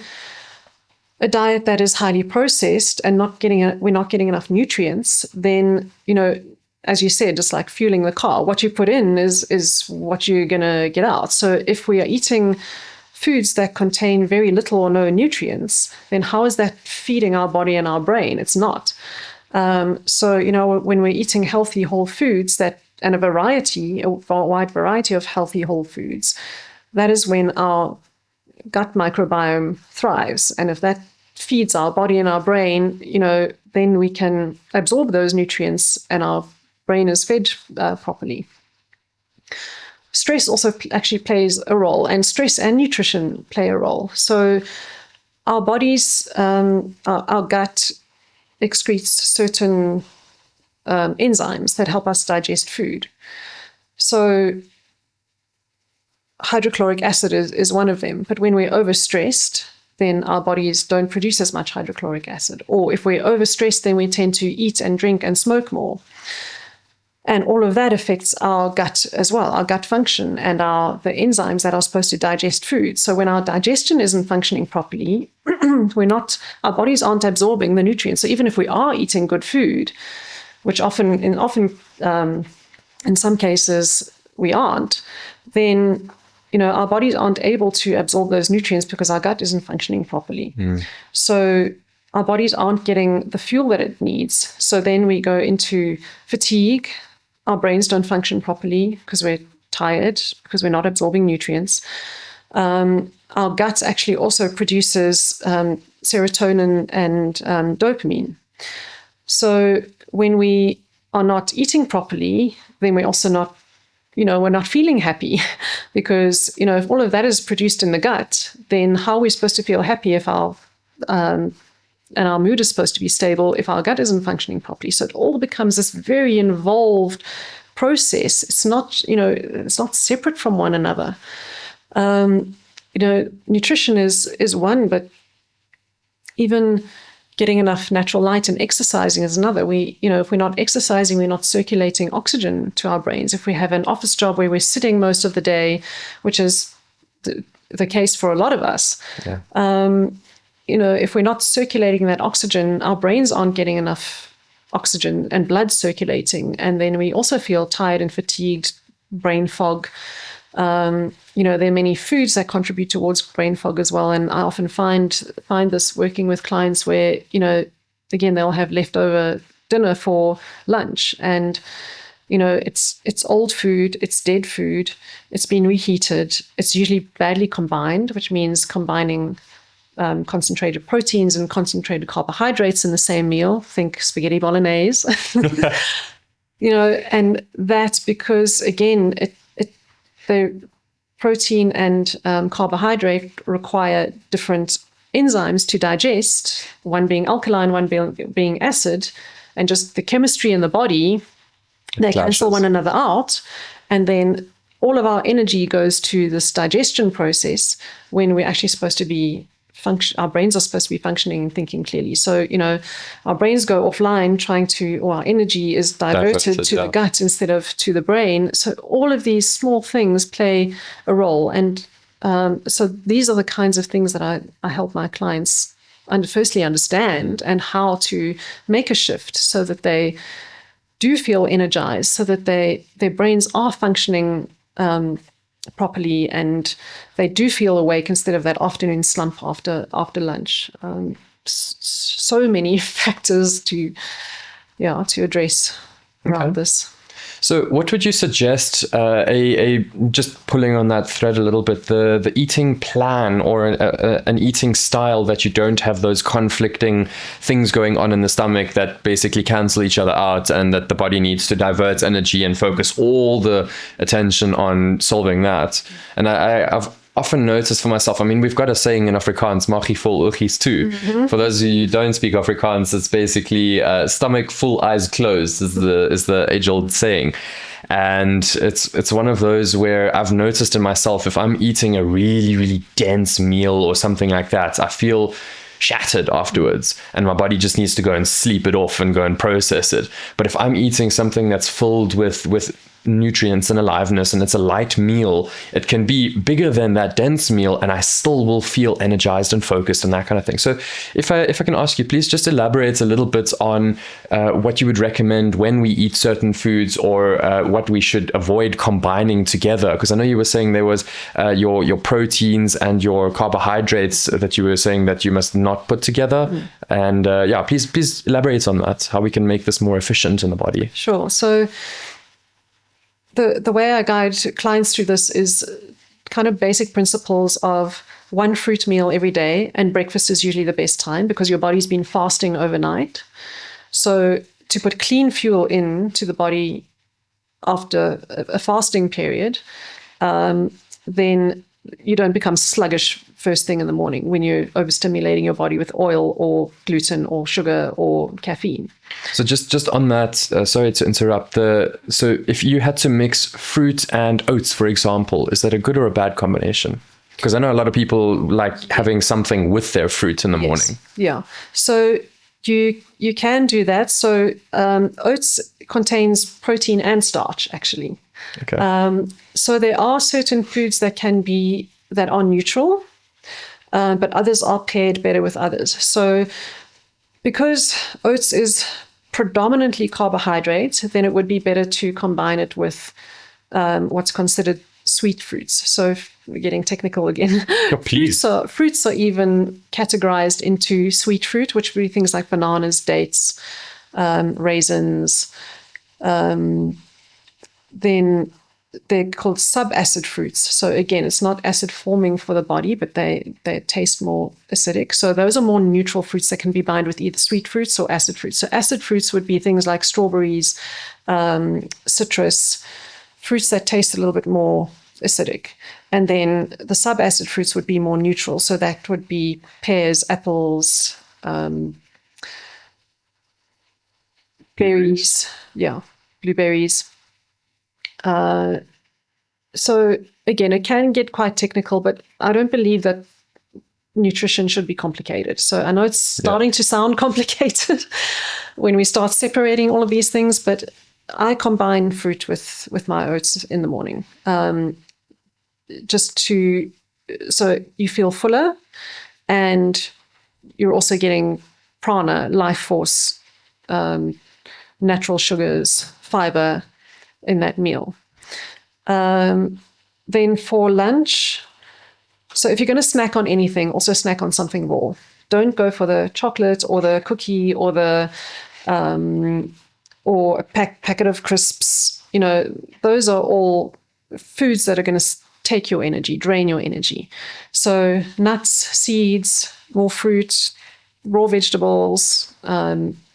a diet that is highly processed and we're not getting enough nutrients, then, as you said, just like fueling the car, what you put in is what you're going to get out. So if we are eating foods that contain very little or no nutrients, then how is that feeding our body and our brain? It's not. So, when we're eating healthy whole foods and a wide variety of healthy whole foods, that is when our gut microbiome thrives. And if that feeds our body and our brain, then we can absorb those nutrients and our brain is fed properly. Stress also actually plays a role, and stress and nutrition play a role. So our bodies, our gut excretes certain enzymes that help us digest food. So hydrochloric acid is one of them. But when we're overstressed, then our bodies don't produce as much hydrochloric acid. Or if we're overstressed, then we tend to eat and drink and smoke more. And all of that affects our gut as well, our gut function and the enzymes that are supposed to digest food. So when our digestion isn't functioning properly, our bodies aren't absorbing the nutrients. So even if we are eating good food, which often in some cases we aren't, then our bodies aren't able to absorb those nutrients because our gut isn't functioning properly. So our bodies aren't getting the fuel that it needs. So then we go into fatigue. Our brains don't function properly because we're tired, because we're not absorbing nutrients. Our gut actually also produces serotonin and dopamine. So when we are not eating properly, then we're also not, we're not feeling happy because, if all of that is produced in the gut, then how are we supposed to feel happy if our mood is supposed to be stable if our gut isn't functioning properly? So it all becomes this very involved process. It's not, it's not separate from one another. Nutrition is one, but even getting enough natural light and exercising is another. If we're not exercising, we're not circulating oxygen to our brains. If we have an office job where we're sitting most of the day, which is the case for a lot of us, if we're not circulating that oxygen, our brains aren't getting enough oxygen and blood circulating. And then we also feel tired and fatigued, brain fog. There are many foods that contribute towards brain fog as well. And I often find this working with clients where, again, they'll have leftover dinner for lunch. And, it's old food, it's dead food, it's been reheated. It's usually badly combined, which means combining concentrated proteins and concentrated carbohydrates in the same meal. Think spaghetti bolognese. And that's because, again, the protein and carbohydrate require different enzymes to digest, one being alkaline, one being acid, and just the chemistry in the body, they cancel one another out. And then all of our energy goes to this digestion process when we're actually supposed to be function. Our brains are supposed to be functioning and thinking clearly. So, our brains go offline or our energy is diverted to the gut instead of to the brain. So all of these small things play a role. And so these are the kinds of things that I help my clients firstly understand, and how to make a shift so that they do feel energized, so that their brains are functioning properly, and they do feel awake instead of that afternoon slump after lunch. So many factors to address around this. So what would you suggest, just pulling on that thread a little bit, the eating plan or an eating style that you don't have those conflicting things going on in the stomach that basically cancel each other out, and that the body needs to divert energy and focus all the attention on solving that? And I've often noticed for myself, I mean, we've got a saying in Afrikaans, "Magie vol oogies toe." For those of you who don't speak Afrikaans, it's basically stomach full, eyes closed is the age-old saying. And it's one of those where I've noticed in myself, if I'm eating a really, really dense meal or something like that, I feel shattered afterwards, and my body just needs to go and sleep it off and go and process it. But if I'm eating something that's filled with nutrients and aliveness, and it's a light meal, it can be bigger than that dense meal, and I still will feel energized and focused and that kind of thing. So if I can ask you, please just elaborate a little bit on what you would recommend when we eat certain foods, or what we should avoid combining together. Because I know you were saying there was your proteins and your carbohydrates that you were saying that you must not put together. And please elaborate on that, how we can make this more efficient in the body. Sure. So the way I guide clients through this is kind of basic principles of one fruit meal every day, and breakfast is usually the best time because your body's been fasting overnight. So to put clean fuel into the body after a fasting period, then you don't become sluggish first thing in the morning when you're overstimulating your body with oil or gluten or sugar or caffeine. So just on that, sorry to interrupt. So if you had to mix fruit and oats, for example, is that a good or a bad combination? Because I know a lot of people like having something with their fruit in the morning. Yeah. So you can do that. So oats contains protein and starch, actually. Okay. So there are certain foods that are neutral, but others are paired better with others. So because oats is predominantly carbohydrate, then it would be better to combine it with what's considered sweet fruits. So if we're getting technical again. Oh, please. Fruits are even categorized into sweet fruit, which would be things like bananas, dates, raisins. Then they're called subacid fruits. So again, it's not acid forming for the body, but they taste more acidic. So those are more neutral fruits that can be bound with either sweet fruits or acid fruits. So acid fruits would be things like strawberries, citrus, fruits that taste a little bit more acidic. And then the subacid fruits would be more neutral. So that would be pears, apples, berries, blueberries. So again, it can get quite technical, but I don't believe that nutrition should be complicated. So I know it's starting to sound complicated when we start separating all of these things, but I combine fruit with my oats in the morning, so you feel fuller, and you're also getting prana, life force, natural sugars, fiber in that meal. Then for lunch, so if you're going to snack on anything, also snack on something raw. Don't go for the chocolate or the cookie or the or a packet of crisps. Those are all foods that are going to take your energy, drain your energy. So nuts, seeds, more fruit, raw vegetables,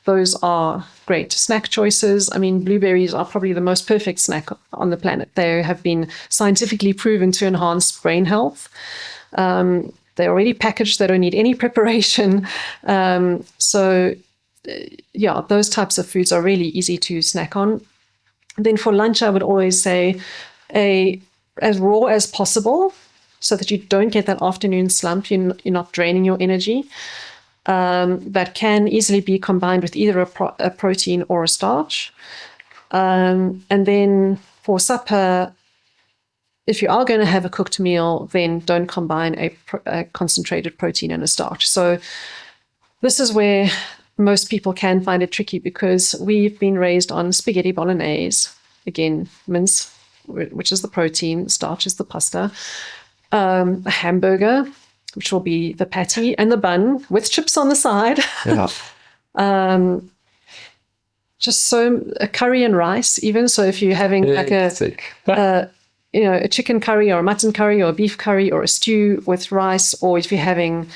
those are great snack choices. I mean, blueberries are probably the most perfect snack on the planet. They have been scientifically proven to enhance brain health. They're already packaged. They don't need any preparation. Those types of foods are really easy to snack on. Then for lunch, I would always say as raw as possible. so that you don't get that afternoon slump. You're not draining your energy. That can easily be combined with either a protein or a starch. And then for supper, if you are going to have a cooked meal, then don't combine a concentrated protein and a starch. So this is where most people can find it tricky, because we've been raised on spaghetti bolognese, again, mince, which is the protein, starch is the pasta, a hamburger, which will be the patty and the bun with chips on the side. Yeah. Just so a curry and rice, even. So if you're having like a chicken curry or a mutton curry or a beef curry or a stew with rice, or if you're having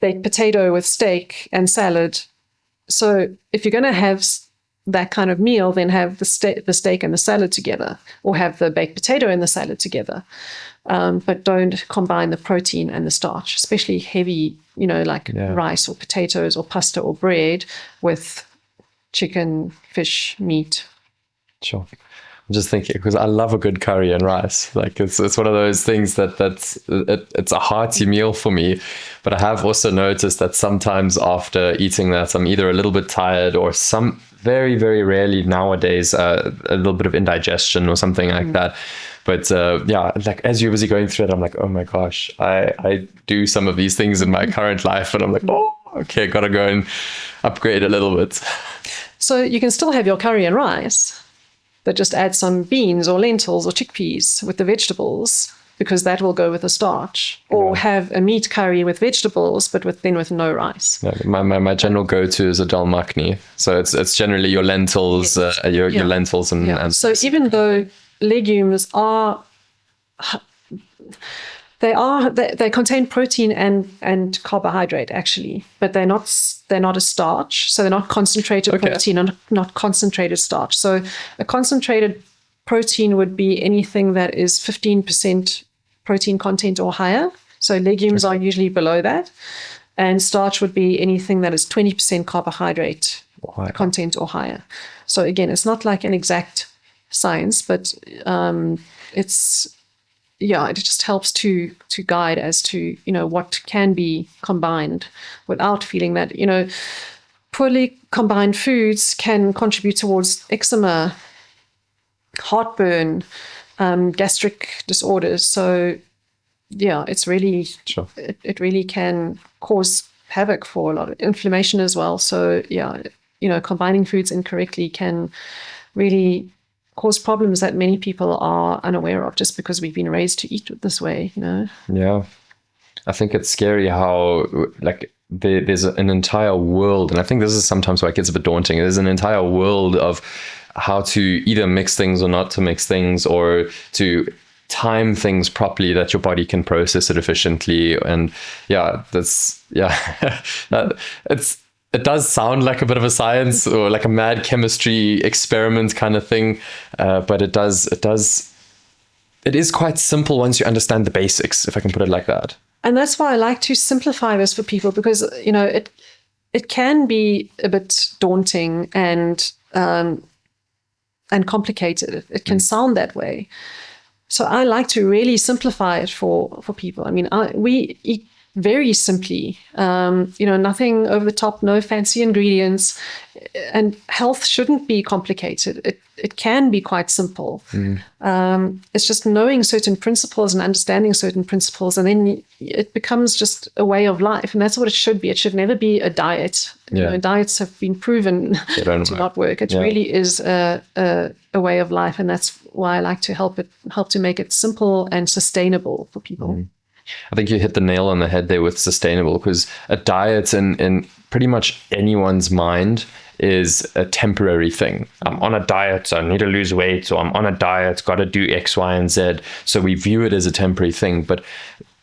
baked potato with steak and salad. So if you're going to have that kind of meal, then have the steak and the salad together, or have the baked potato and the salad together. But don't combine the protein and the starch, especially heavy, rice or potatoes or pasta or bread with chicken, fish, meat. Sure. I'm just thinking, because I love a good curry and rice. Like it's one of those things it's a hearty meal for me. But I have also noticed that sometimes after eating that, I'm either a little bit tired, or very, very rarely nowadays, a little bit of indigestion or something like that. But like as you're busy going through it, I'm like, oh my gosh, I do some of these things in my current life, and I'm like, oh, okay, gotta go and upgrade a little bit. So you can still have your curry and rice, but just add some beans or lentils or chickpeas with the vegetables, because that will go with the starch. Or have a meat curry with vegetables, but with no rice. My general go-to is a dal makhni. So it's generally your lentils, your lentils and so even though legumes they contain protein and carbohydrate, actually, but they're not a starch. So they're not concentrated protein and not concentrated starch. So a concentrated protein would be anything that is 15% protein content or higher. So legumes are usually below that. And starch would be anything that is 20% carbohydrate content or higher. So again, it's not like an exact science, but it just helps to guide as to what can be combined without feeling that poorly combined foods can contribute towards eczema, heartburn, gastric disorders. So it's really it really can cause havoc for a lot of inflammation as well. So combining foods incorrectly can really cause problems that many people are unaware of, just because we've been raised to eat this way. Yeah, I think it's scary how there's an entire world, and I think this is sometimes why it gets a bit daunting. There's an entire world of how to either mix things or not to mix things, or to time things properly that your body can process it efficiently. And it does sound like a bit of a science or like a mad chemistry experiment kind of thing, but it is quite simple once you understand the basics, if I can put it like that. And that's why I like to simplify this for people, because it can be a bit daunting and complicated. It can sound that way. So I like to really simplify it for people. I mean, we eat very simply, nothing over the top, no fancy ingredients, and health shouldn't be complicated. It can be quite simple. It's just knowing certain principles and understanding certain principles, and then it becomes just a way of life. And that's what it should be. It should never be a diet. Diets have been proven to not work. It really is a way of life, and that's why I like to help to make it simple and sustainable for people. I think you hit the nail on the head there with sustainable, because a diet in pretty much anyone's mind is a temporary thing. I'm on a diet, so I need to lose weight, or I'm on a diet, got to do X, Y, and Z. So we view it as a temporary thing. But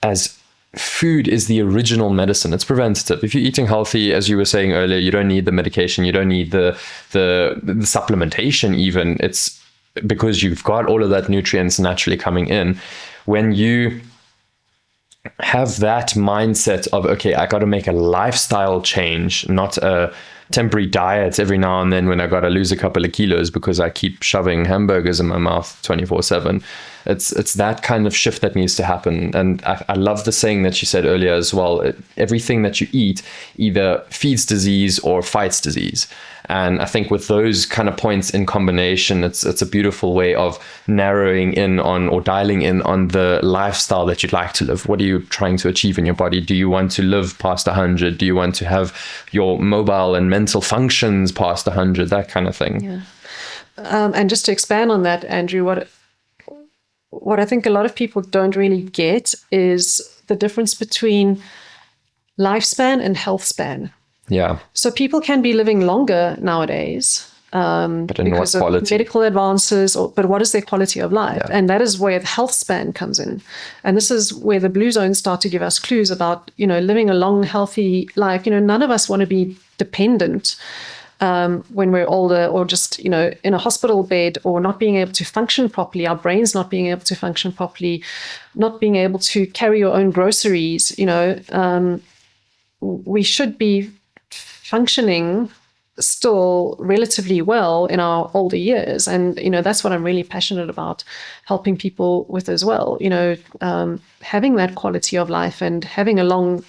as food is the original medicine, it's preventative. If you're eating healthy, as you were saying earlier, you don't need the medication, you don't need the supplementation even. It's because you've got all of that nutrients naturally coming in. When you have that mindset of, okay, I got to make a lifestyle change, not a temporary diet every now and then when I got to lose a couple of kilos because I keep shoving hamburgers in my mouth 24/7. It's that kind of shift that needs to happen. And I love the saying that you said earlier as well. Everything that you eat either feeds disease or fights disease. And I think with those kind of points in combination, it's a beautiful way of narrowing in on or dialing in on the lifestyle that you'd like to live. What are you trying to achieve in your body? Do you want to live past 100? Do you want to have your mobile and mental functions past 100? That kind of thing. Yeah. And just to expand on that, Andrew, what I think a lot of people don't really get is the difference between lifespan and health span. Yeah. So people can be living longer nowadays But in because what of quality? medical advances, but what is their quality of life? Yeah. And that is where the health span comes in. And this is where the blue zones start to give us clues about, living a long, healthy life. None of us want to be dependent when we're older, or just, in a hospital bed, or not being able to function properly, our brains not being able to function properly, not being able to carry your own groceries. We should be functioning still relatively well in our older years. And, that's what I'm really passionate about helping people with as well. Having that quality of life and having a long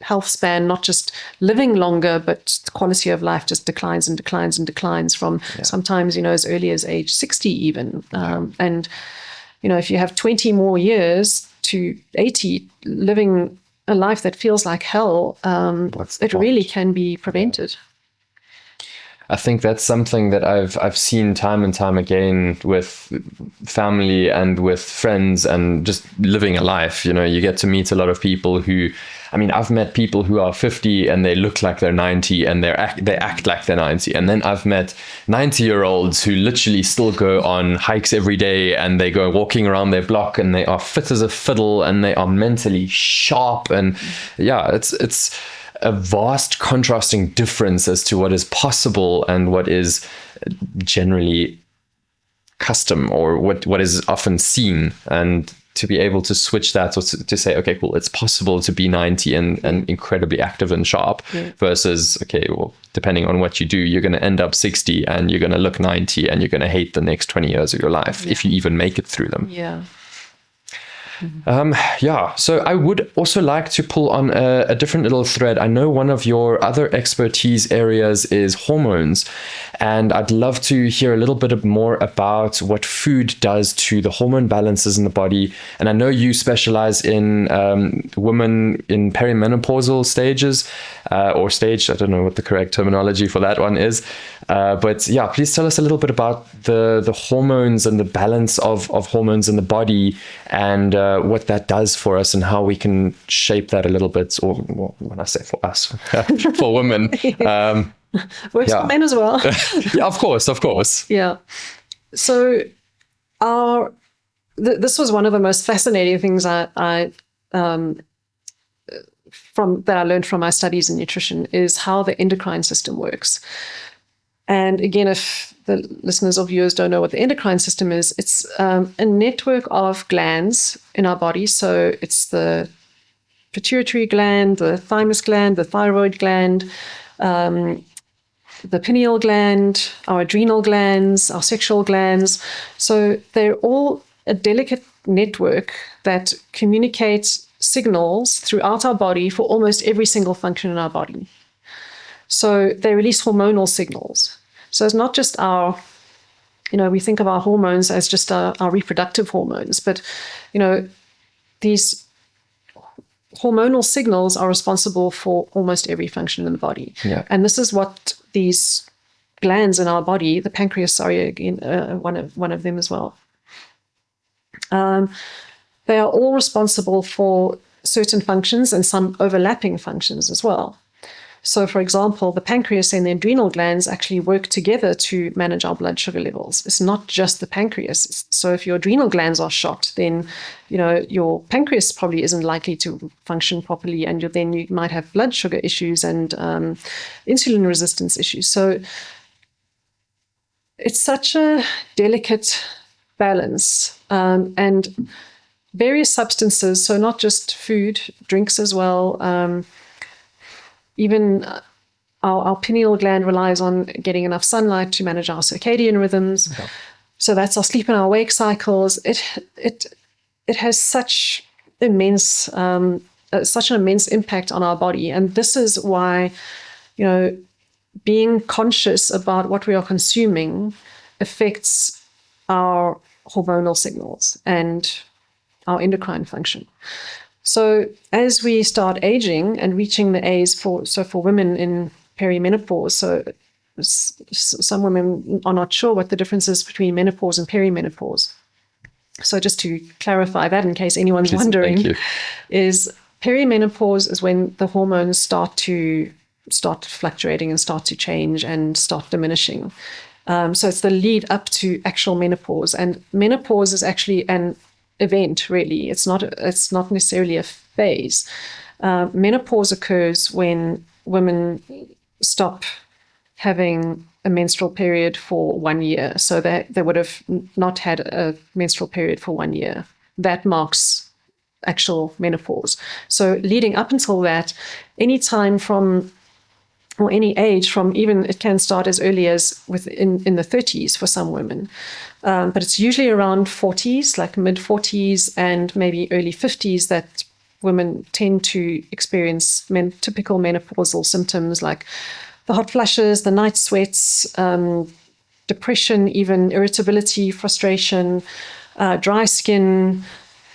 health span, not just living longer, but the quality of life just declines and declines and declines from sometimes, as early as age 60 even. And, if you have 20 more years to 80 living a life that feels like hell, it really can be prevented. I think that's something that I've seen time and time again with family and with friends and just living a life. You get to meet a lot of people who, I've met people who are 50 and they look like they're 90 and they act like they're 90. And then I've met 90-year-olds who literally still go on hikes every day and they go walking around their block and they are fit as a fiddle and they are mentally sharp. And it's a vast contrasting difference as to what is possible and what is generally custom, or what is often seen. And to be able to switch that, or to say, okay, cool, it's possible to be 90 and incredibly active and sharp, versus, okay, well, depending on what you do, you're going to end up 60 and you're going to look 90 and you're going to hate the next 20 years of your life if you even make it through them. Yeah. So I would also like to pull on a different little thread. I know one of your other expertise areas is hormones, and I'd love to hear a little bit more about what food does to the hormone balances in the body. And I know you specialize in women in perimenopausal stages, or stage. I don't know what the correct terminology for that one is. But please tell us a little bit about the hormones and the balance of hormones in the body, and what that does for us and how we can shape that a little bit. Or when I say for us, for women. Works for men as well. Yeah, of course. Yeah. So this was one of the most fascinating things I learned from my studies in nutrition, is how the endocrine system works. And again, if the listeners or viewers don't know what the endocrine system is, it's a network of glands in our body. So it's the pituitary gland, the thymus gland, the thyroid gland, the pineal gland, our adrenal glands, our sexual glands. So they're all a delicate network that communicates signals throughout our body for almost every single function in our body. So they release hormonal signals. So it's not just we think of our hormones as just our reproductive hormones, but, these hormonal signals are responsible for almost every function in the body. Yeah. And this is what these glands in our body, the pancreas, again, one of them as well. They are all responsible for certain functions and some overlapping functions as well. So, for example, the pancreas and the adrenal glands actually work together to manage our blood sugar levels. It's not just the pancreas. So if your adrenal glands are shot, then, your pancreas probably isn't likely to function properly, and then you might have blood sugar issues and insulin resistance issues. So it's such a delicate balance, and various substances, so not just food, drinks as well. Even our pineal gland relies on getting enough sunlight to manage our circadian rhythms. Okay. So that's our sleep and our wake cycles. It has such such an immense impact on our body. And this is why, being conscious about what we are consuming affects our hormonal signals and our endocrine function. So as we start aging and reaching the age for women in perimenopause, so some women are not sure what the difference is between menopause and perimenopause. So just to clarify that in case anyone's wondering, is perimenopause is when the hormones start fluctuating and start to change and start diminishing. So it's the lead up to actual menopause. And menopause is actually an event, really. It's not necessarily a phase. Menopause occurs when women stop having a menstrual period for 1 year. So they would have not had a menstrual period for 1 year. That marks actual menopause. So leading up until that, any time from, or any age from, even it can start as early as in the 30s for some women. But it's usually around 40s, like mid-40s and maybe early 50s, that women tend to experience typical menopausal symptoms like the hot flushes, the night sweats, depression, even irritability, frustration, dry skin,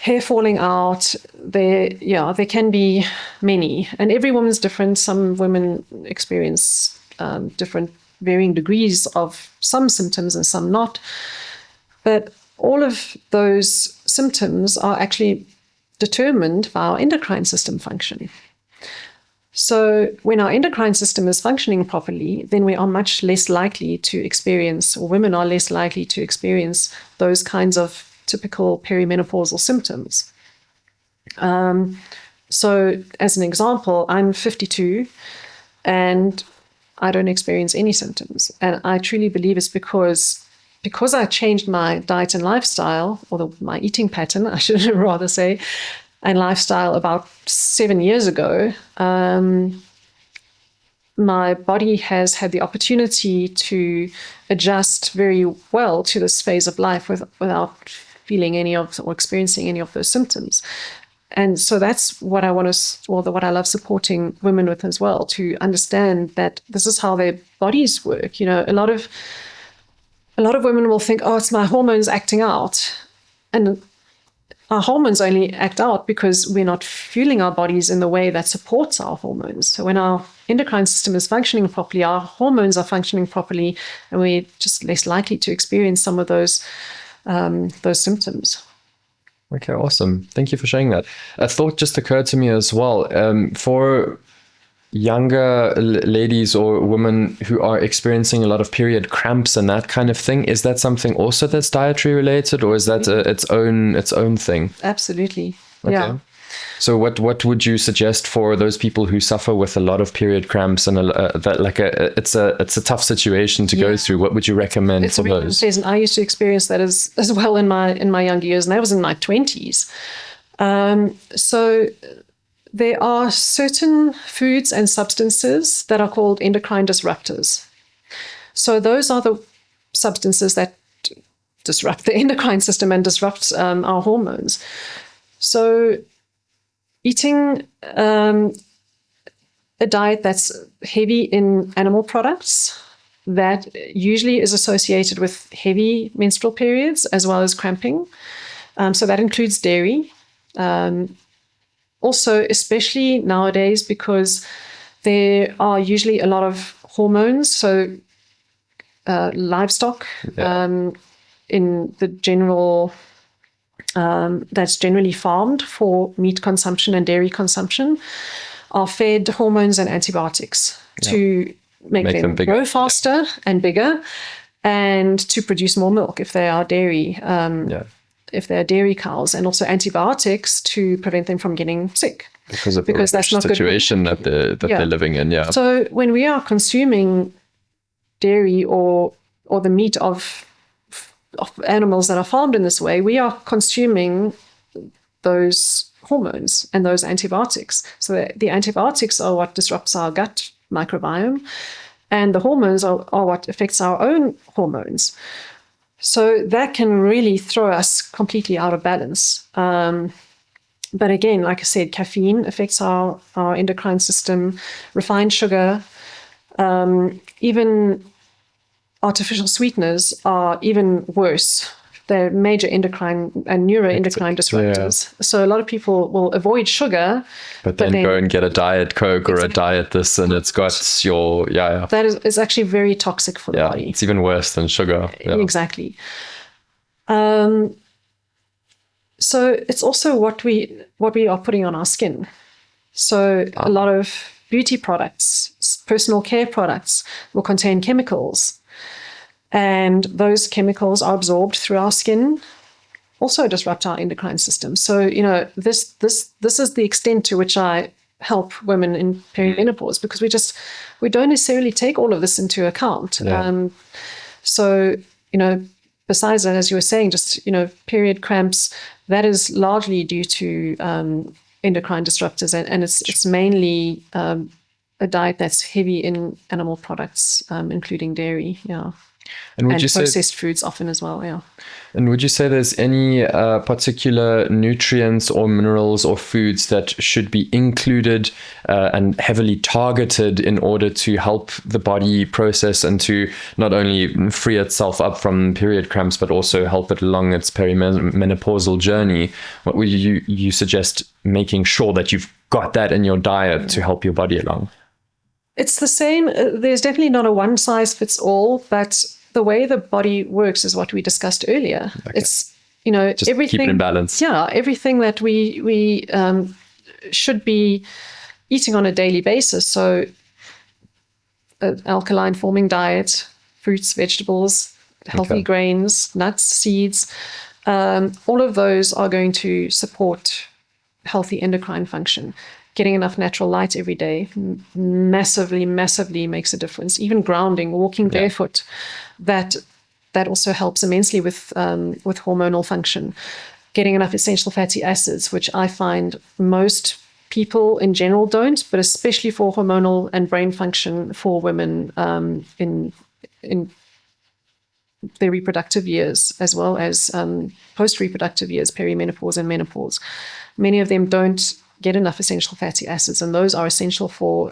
hair falling out. There can be many, and every woman's different. Some women experience different varying degrees of some symptoms and some not. But all of those symptoms are actually determined by our endocrine system function. So when our endocrine system is functioning properly, then we are much less likely to experience, or women are less likely to experience, those kinds of typical perimenopausal symptoms. So as an example, I'm 52 and I don't experience any symptoms. And I truly believe it's because I changed my diet and lifestyle, or my eating pattern, I should rather say, and lifestyle about 7 years ago. My body has had the opportunity to adjust very well to this phase of life without feeling any of or experiencing any of those symptoms. And so that's what I want to, or what I love supporting women with as well, to understand that this is how their bodies work. A lot of women will think, oh, it's my hormones acting out. And our hormones only act out because we're not fueling our bodies in the way that supports our hormones. So when our endocrine system is functioning properly, our hormones are functioning properly, and we're just less likely to experience some of those symptoms. Okay, awesome. Thank you for sharing that. A thought just occurred to me as well. For younger ladies or women who are experiencing a lot of period cramps and that kind of thing, is that something also that's dietary related, or is that its own thing? Absolutely. Okay. Yeah. So what would you suggest for those people who suffer with a lot of period cramps and it's a tough situation to go through? What would you recommend for those? Unpleasant. I used to experience that as well in my younger years, and that was in my 20s. So there are certain foods and substances that are called endocrine disruptors. So those are the substances that disrupt the endocrine system and disrupt our hormones. So eating a diet that's heavy in animal products, that usually is associated with heavy menstrual periods as well as cramping. So that includes dairy. Also, especially nowadays, because there are usually a lot of hormones, so livestock in the general, that's generally farmed for meat consumption and dairy consumption, are fed hormones and antibiotics to make them grow faster and bigger, and to produce more milk if they are dairy. If they're dairy cows, and also antibiotics to prevent them from getting sick. Because that's not situation that they're living in. Yeah. So when we are consuming dairy or the meat of animals that are farmed in this way, we are consuming those hormones and those antibiotics. So the antibiotics are what disrupts our gut microbiome, and the hormones are what affects our own hormones. So that can really throw us completely out of balance. But again, like I said, caffeine affects our endocrine system, refined sugar, even artificial sweeteners are even worse. They're major endocrine and neuroendocrine disruptors. Yeah. So a lot of people will avoid sugar. But then go and get a Diet Coke or a Diet this, and it's got your, That is actually very toxic for the body. It's even worse than sugar. Yeah. Exactly. So it's also what we are putting on our skin. So a lot of beauty products, personal care products will contain chemicals. And those chemicals are absorbed through our skin, also disrupt our endocrine system. So, this is the extent to which I help women in perimenopause, because we don't necessarily take all of this into account. Yeah. So, besides that, as you were saying, just, period cramps, that is largely due to endocrine disruptors. And it's mainly a diet that's heavy in animal products, including dairy. Yeah. And processed foods often as well, yeah. And would you say there's any particular nutrients or minerals or foods that should be included and heavily targeted in order to help the body process and to not only free itself up from period cramps, but also help it along its perimenopausal journey? What would you suggest making sure that you've got that in your diet to help your body along? It's the same. There's definitely not a one size fits all, but the way the body works is what we discussed earlier. Okay. It's, just everything. Keep it in balance. Yeah, everything that we should be eating on a daily basis. So, an alkaline forming diet, fruits, vegetables, healthy grains, nuts, seeds. All of those are going to support healthy endocrine function. Getting enough natural light every day massively makes a difference. Even grounding, walking barefoot, that also helps immensely with hormonal function. Getting enough essential fatty acids, which I find most people in general don't, but especially for hormonal and brain function for women in their reproductive years, as well as post-reproductive years, perimenopause and menopause. Many of them don't get enough essential fatty acids, and those are essential for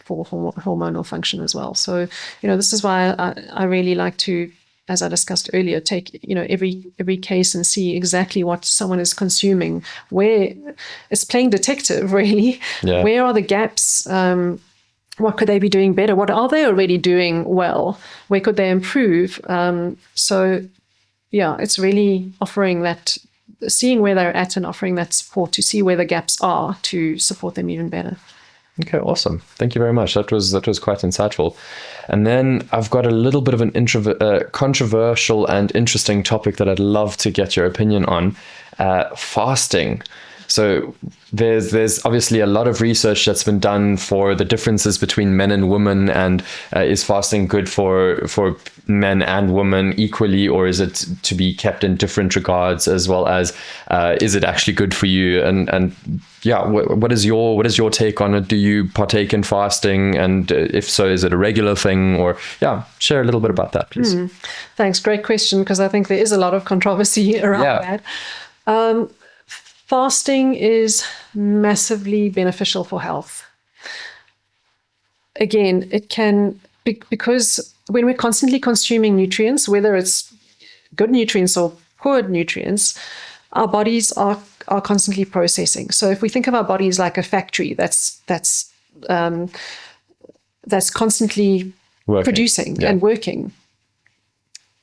hormonal function as well. So, this is why I really like to, as I discussed earlier, take every case and see exactly what someone is consuming. Where it's playing detective, really. Yeah. Where are the gaps? What could they be doing better? What are they already doing well? Where could they improve? So, it's really offering that. Seeing where they're at and offering that support to see where the gaps are to support them even better. Okay, awesome. Thank you very much. That was quite insightful. And then I've got a little bit of an controversial and interesting topic that I'd love to get your opinion on: fasting. So there's obviously a lot of research that's been done for the differences between men and women, and is fasting good for men and women equally, or is it to be kept in different regards, as well as is it actually good for you? And what is your take on it? Do you partake in fasting, and if so, is it a regular thing? Or share a little bit about that, please. Thanks, great question, because I think there is a lot of controversy around that. Fasting is massively beneficial for health. Again, it can, because when we're constantly consuming nutrients, whether it's good nutrients or poor nutrients, our bodies are constantly processing. So if we think of our bodies like a factory that's constantly producing and working,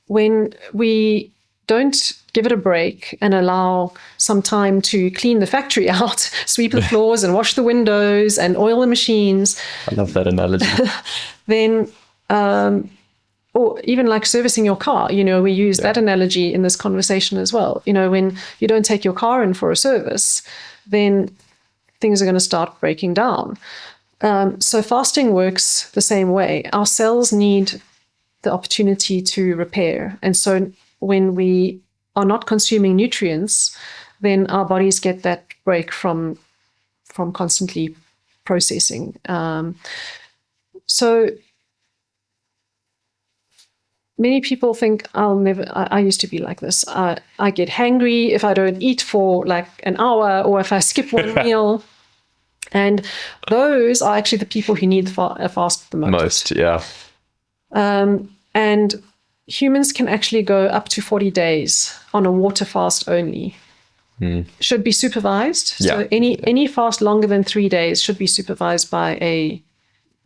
when we don't give it a break and allow some time to clean the factory out, sweep the floors and wash the windows and oil the machines. I love that analogy. Then, or even like servicing your car, we use that analogy in this conversation as well. When you don't take your car in for a service, then things are going to start breaking down. So fasting works the same way. Our cells need the opportunity to repair. And so when we are not consuming nutrients, then our bodies get that break from constantly processing. So many people think I'll never, I used to be like this. I get hangry if I don't eat for like an hour, or if I skip one meal. And those are actually the people who need a fast the most. Yeah. And humans can actually go up to 40 days on a water fast only. Should be supervised. Yeah. So any fast longer than 3 days should be supervised by a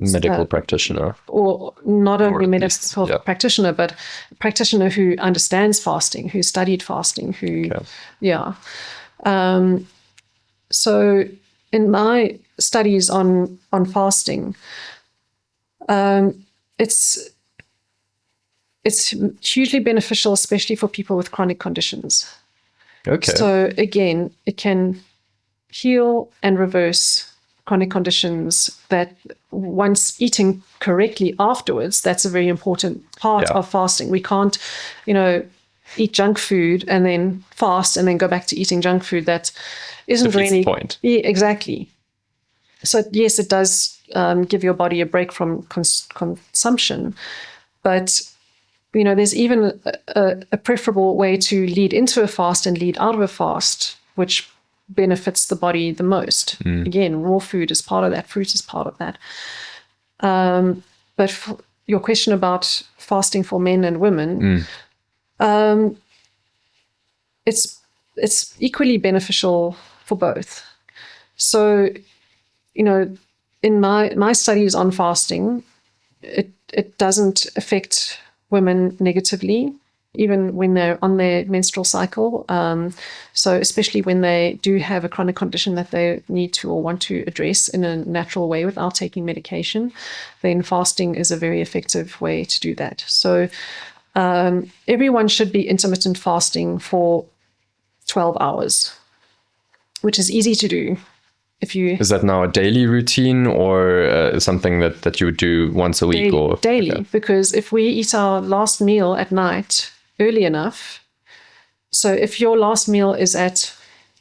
medical practitioner, or not only medical yeah. practitioner, but a practitioner who understands fasting, who studied fasting, who, yeah. So in my studies on fasting, it's hugely beneficial, especially for people with chronic conditions. Okay. So again, it can heal and reverse chronic conditions that once eating correctly afterwards, that's a very important part of fasting. We can't, eat junk food and then fast and then go back to eating junk food. That isn't really the point. Yeah, exactly. So yes, it does give your body a break from consumption, but there's even a preferable way to lead into a fast and lead out of a fast, which benefits the body the most. Again, raw food is part of that, fruit is part of that. But for your question about fasting for men and women, it's equally beneficial for both. So, in my studies on fasting, it doesn't affect women negatively, even when they're on their menstrual cycle. So especially when they do have a chronic condition that they need to or want to address in a natural way without taking medication, then fasting is a very effective way to do that. So everyone should be intermittent fasting for 12 hours, which is easy to do. Is that now a daily routine or something that you would do once a week? Daily, because if we eat our last meal at night early enough, so if your last meal is at,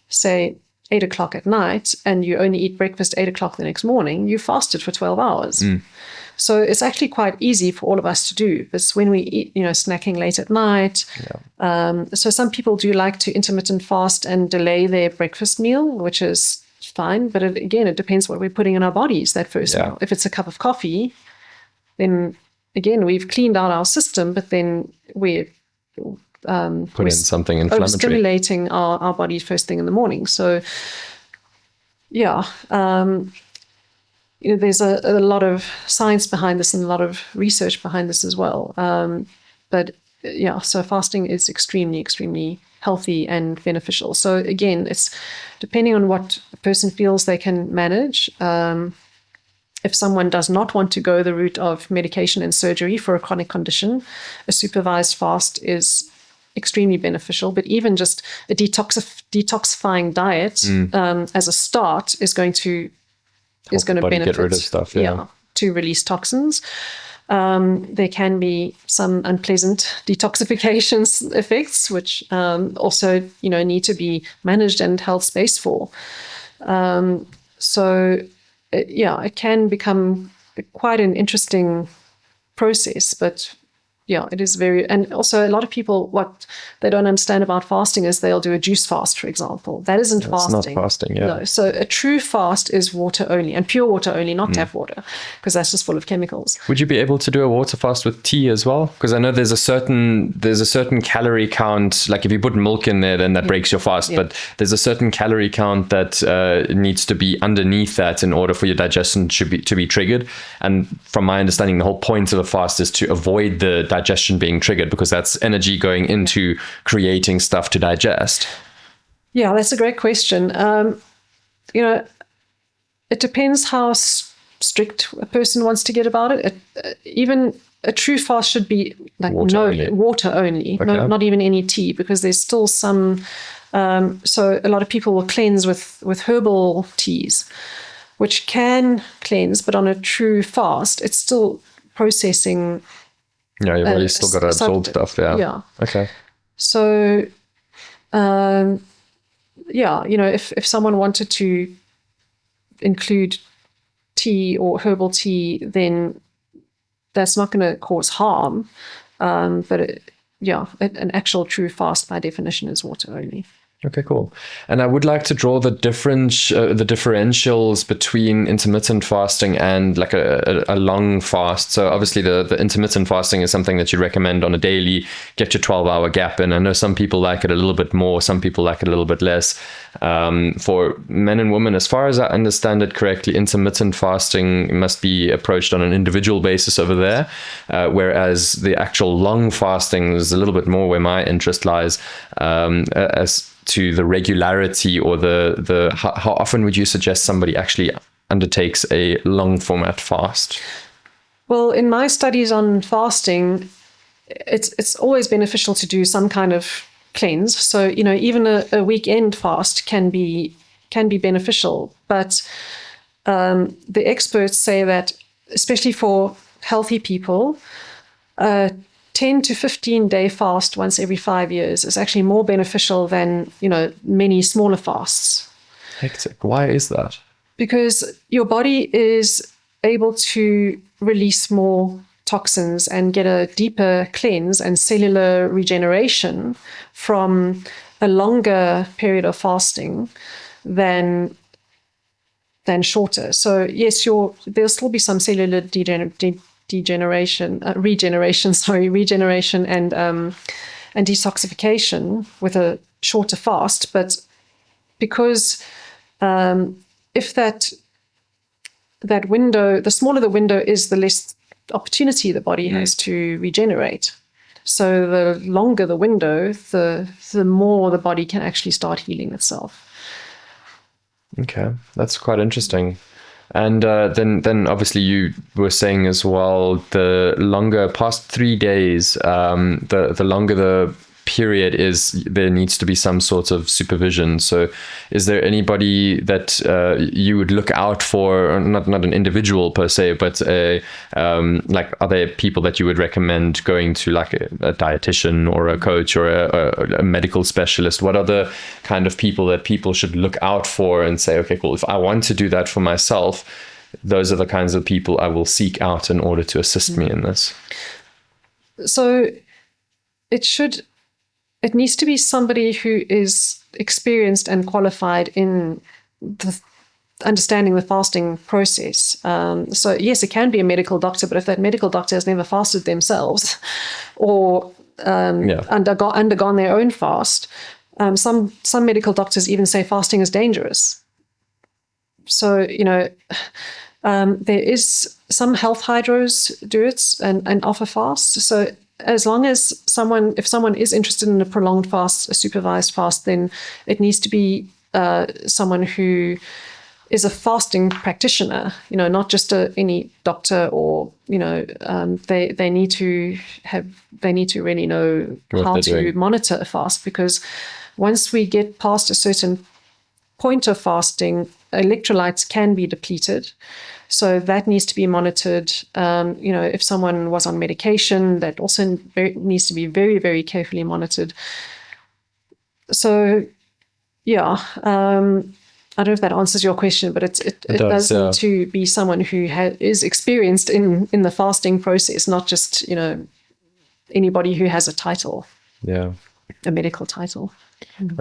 say, 8 o'clock at night and you only eat breakfast 8 o'clock the next morning, you fasted for 12 hours. So it's actually quite easy for all of us to do. It's when we eat, snacking late at night. So some people do like to intermittent fast and delay their breakfast meal, which is fine, but it depends what we're putting in our bodies that first meal. If it's a cup of coffee, then again we've cleaned out our system, but then we're put in something inflammatory, stimulating our body first thing in the morning. So there's a lot of science behind this and a lot of research behind this as well. So fasting is extremely, extremely healthy and beneficial. So again, it's depending on what a person feels they can manage. If someone does not want to go the route of medication and surgery for a chronic condition, a supervised fast is extremely beneficial. But even just a detoxifying diet as a start is going to benefit. Get rid of stuff, to release toxins. There can be some unpleasant detoxification effects, which also, need to be managed and held space for. It can become quite an interesting process, but it is and also a lot of people, what they don't understand about fasting is they'll do a juice fast, for example. That isn't fasting. It's not fasting, No. So a true fast is water only, and pure water only, not tap water, because that's just full of chemicals. Would you be able to do a water fast with tea as well? Because I know there's a certain calorie count. Like if you put milk in there, then that breaks your fast. But there's a certain calorie count that needs to be underneath that in order for your digestion to be triggered. And from my understanding, the whole point of a fast is to avoid the digestion being triggered, because that's energy going into creating stuff to digest. Yeah, that's a great question. It depends how strict a person wants to get about it. Even a true fast should be like water only, Okay. not even any tea, because there's still some. So a lot of people will cleanse with herbal teas, which can cleanse, but on a true fast, it's still processing. Yeah, you've already still got to absorb stuff. Yeah. Okay. So, if someone wanted to include tea or herbal tea, then that's not going to cause harm. An actual true fast by definition is water only. Okay, cool. And I would like to draw the differentials between intermittent fasting and like a long fast. So obviously the intermittent fasting is something that you recommend on a daily, get your 12-hour gap in. I know some people like it a little bit more, some people like it a little bit less. For men and women, as far as I understand it correctly, intermittent fasting must be approached on an individual basis over there, whereas the actual long fasting is a little bit more where my interest lies, as to the regularity or how often would you suggest somebody actually undertakes a long format fast? Well, in my studies on fasting, it's always beneficial to do some kind of cleanse. So, even a weekend fast can be beneficial. But the experts say that, especially for healthy people, 10 to 15 day fast once every 5 years is actually more beneficial than, many smaller fasts. Hectic. Why is that? Because your body is able to release more toxins and get a deeper cleanse and cellular regeneration from a longer period of fasting than shorter. So yes, there'll still be some cellular regeneration and detoxification with a shorter fast, but because if that window, the smaller the window is, the less opportunity the body has to regenerate. So the longer the window, the more the body can actually start healing itself. Okay, that's quite interesting. And then obviously you were saying as well, the longer past 3 days, the longer the period is, there needs to be some sort of supervision. So is there anybody that you would look out for, not an individual per se, but like, are there people that you would recommend going to, like a dietitian or a coach or a medical specialist? What are the kind of people that people should look out for and say, okay, cool, if I want to do that for myself, those are the kinds of people I will seek out in order to assist me in this? So it needs to be somebody who is experienced and qualified in understanding the fasting process. So yes, it can be a medical doctor, but if that medical doctor has never fasted themselves or undergone their own fast, some medical doctors even say fasting is dangerous. So, there is some health hydros do it and offer fasts. So as long as if someone is interested in a prolonged fast, a supervised fast, then it needs to be someone who is a fasting practitioner, not just any doctor, or, they need to really know how to monitor a fast, because once we get past a certain point of fasting, electrolytes can be depleted. So that needs to be monitored. If someone was on medication, that also needs to be very, very carefully monitored. So, yeah, I don't know if that answers your question, but it does need to be someone who is experienced in the fasting process, not just, anybody who has a title. Yeah. A medical title.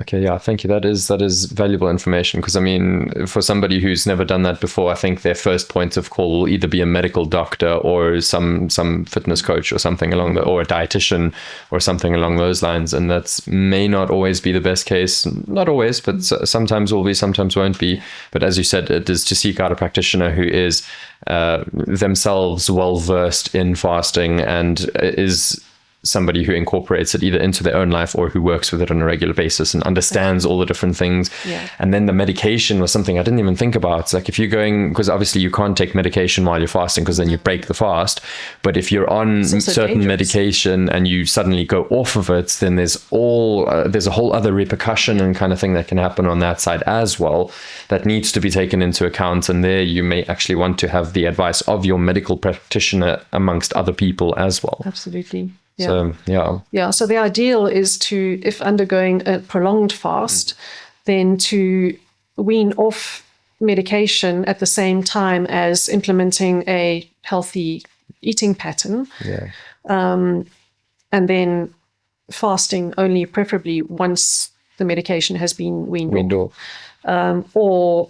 Okay, yeah, thank you. That is valuable information, because I mean, for somebody who's never done that before, I think their first point of call will either be a medical doctor or some fitness coach or something or a dietitian or something along those lines, and that may not always be the best case. Not always, but sometimes will be, sometimes won't be. But as you said, it is to seek out a practitioner who is themselves well versed in fasting and is somebody who incorporates it either into their own life or who works with it on a regular basis and understands all the different things. Yeah. And then the medication was something I didn't even think about. It's like, if you're going, because obviously you can't take medication while you're fasting, because then you break the fast. But if you're on certain medication and you suddenly go off of it, then there's a whole other repercussion and kind of thing that can happen on that side as well, that needs to be taken into account. And there you may actually want to have the advice of your medical practitioner amongst other people as well. Absolutely. Yeah. So, yeah. So the ideal is if undergoing a prolonged fast, then to wean off medication at the same time as implementing a healthy eating pattern. Yeah. and then fasting only preferably once the medication has been weaned off. Or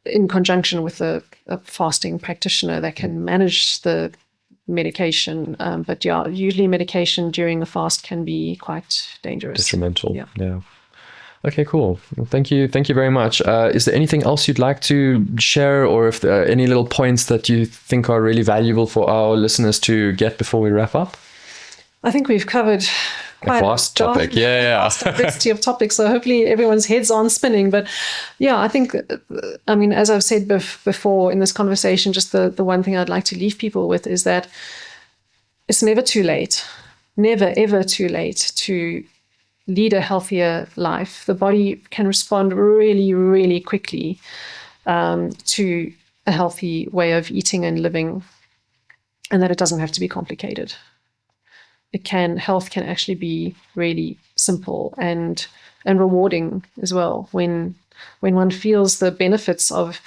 in conjunction with a fasting practitioner that can manage the medication. But yeah, usually medication during a fast can be quite dangerous. Detrimental. Yeah. Okay, cool. Well, thank you very much. Is there anything else you'd like to share, or if there are any little points that you think are really valuable for our listeners to get before we wrap up? I think we've covered quite a vast topic. Vast diversity of topics. So hopefully everyone's heads aren't spinning. But yeah, I think, I mean, as I've said before in this conversation, just the one thing I'd like to leave people with is that it's never too late, never, ever too late to lead a healthier life. The body can respond really, really quickly to a healthy way of eating and living, and that it doesn't have to be complicated. Health can actually be really simple and rewarding as well when one feels the benefits of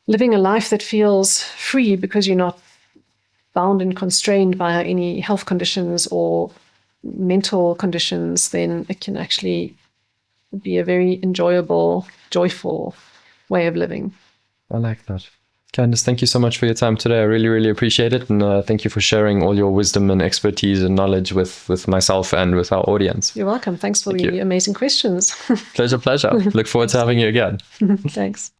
living a life that feels free because you're not bound and constrained by any health conditions or mental conditions. Then it can actually be a very enjoyable, joyful way of living. I like that. Candice, thank you so much for your time today. I really, really appreciate it. And thank you for sharing all your wisdom and expertise and knowledge with myself and with our audience. You're welcome. Thanks for the amazing questions. Pleasure. Look forward to having you again. Thanks.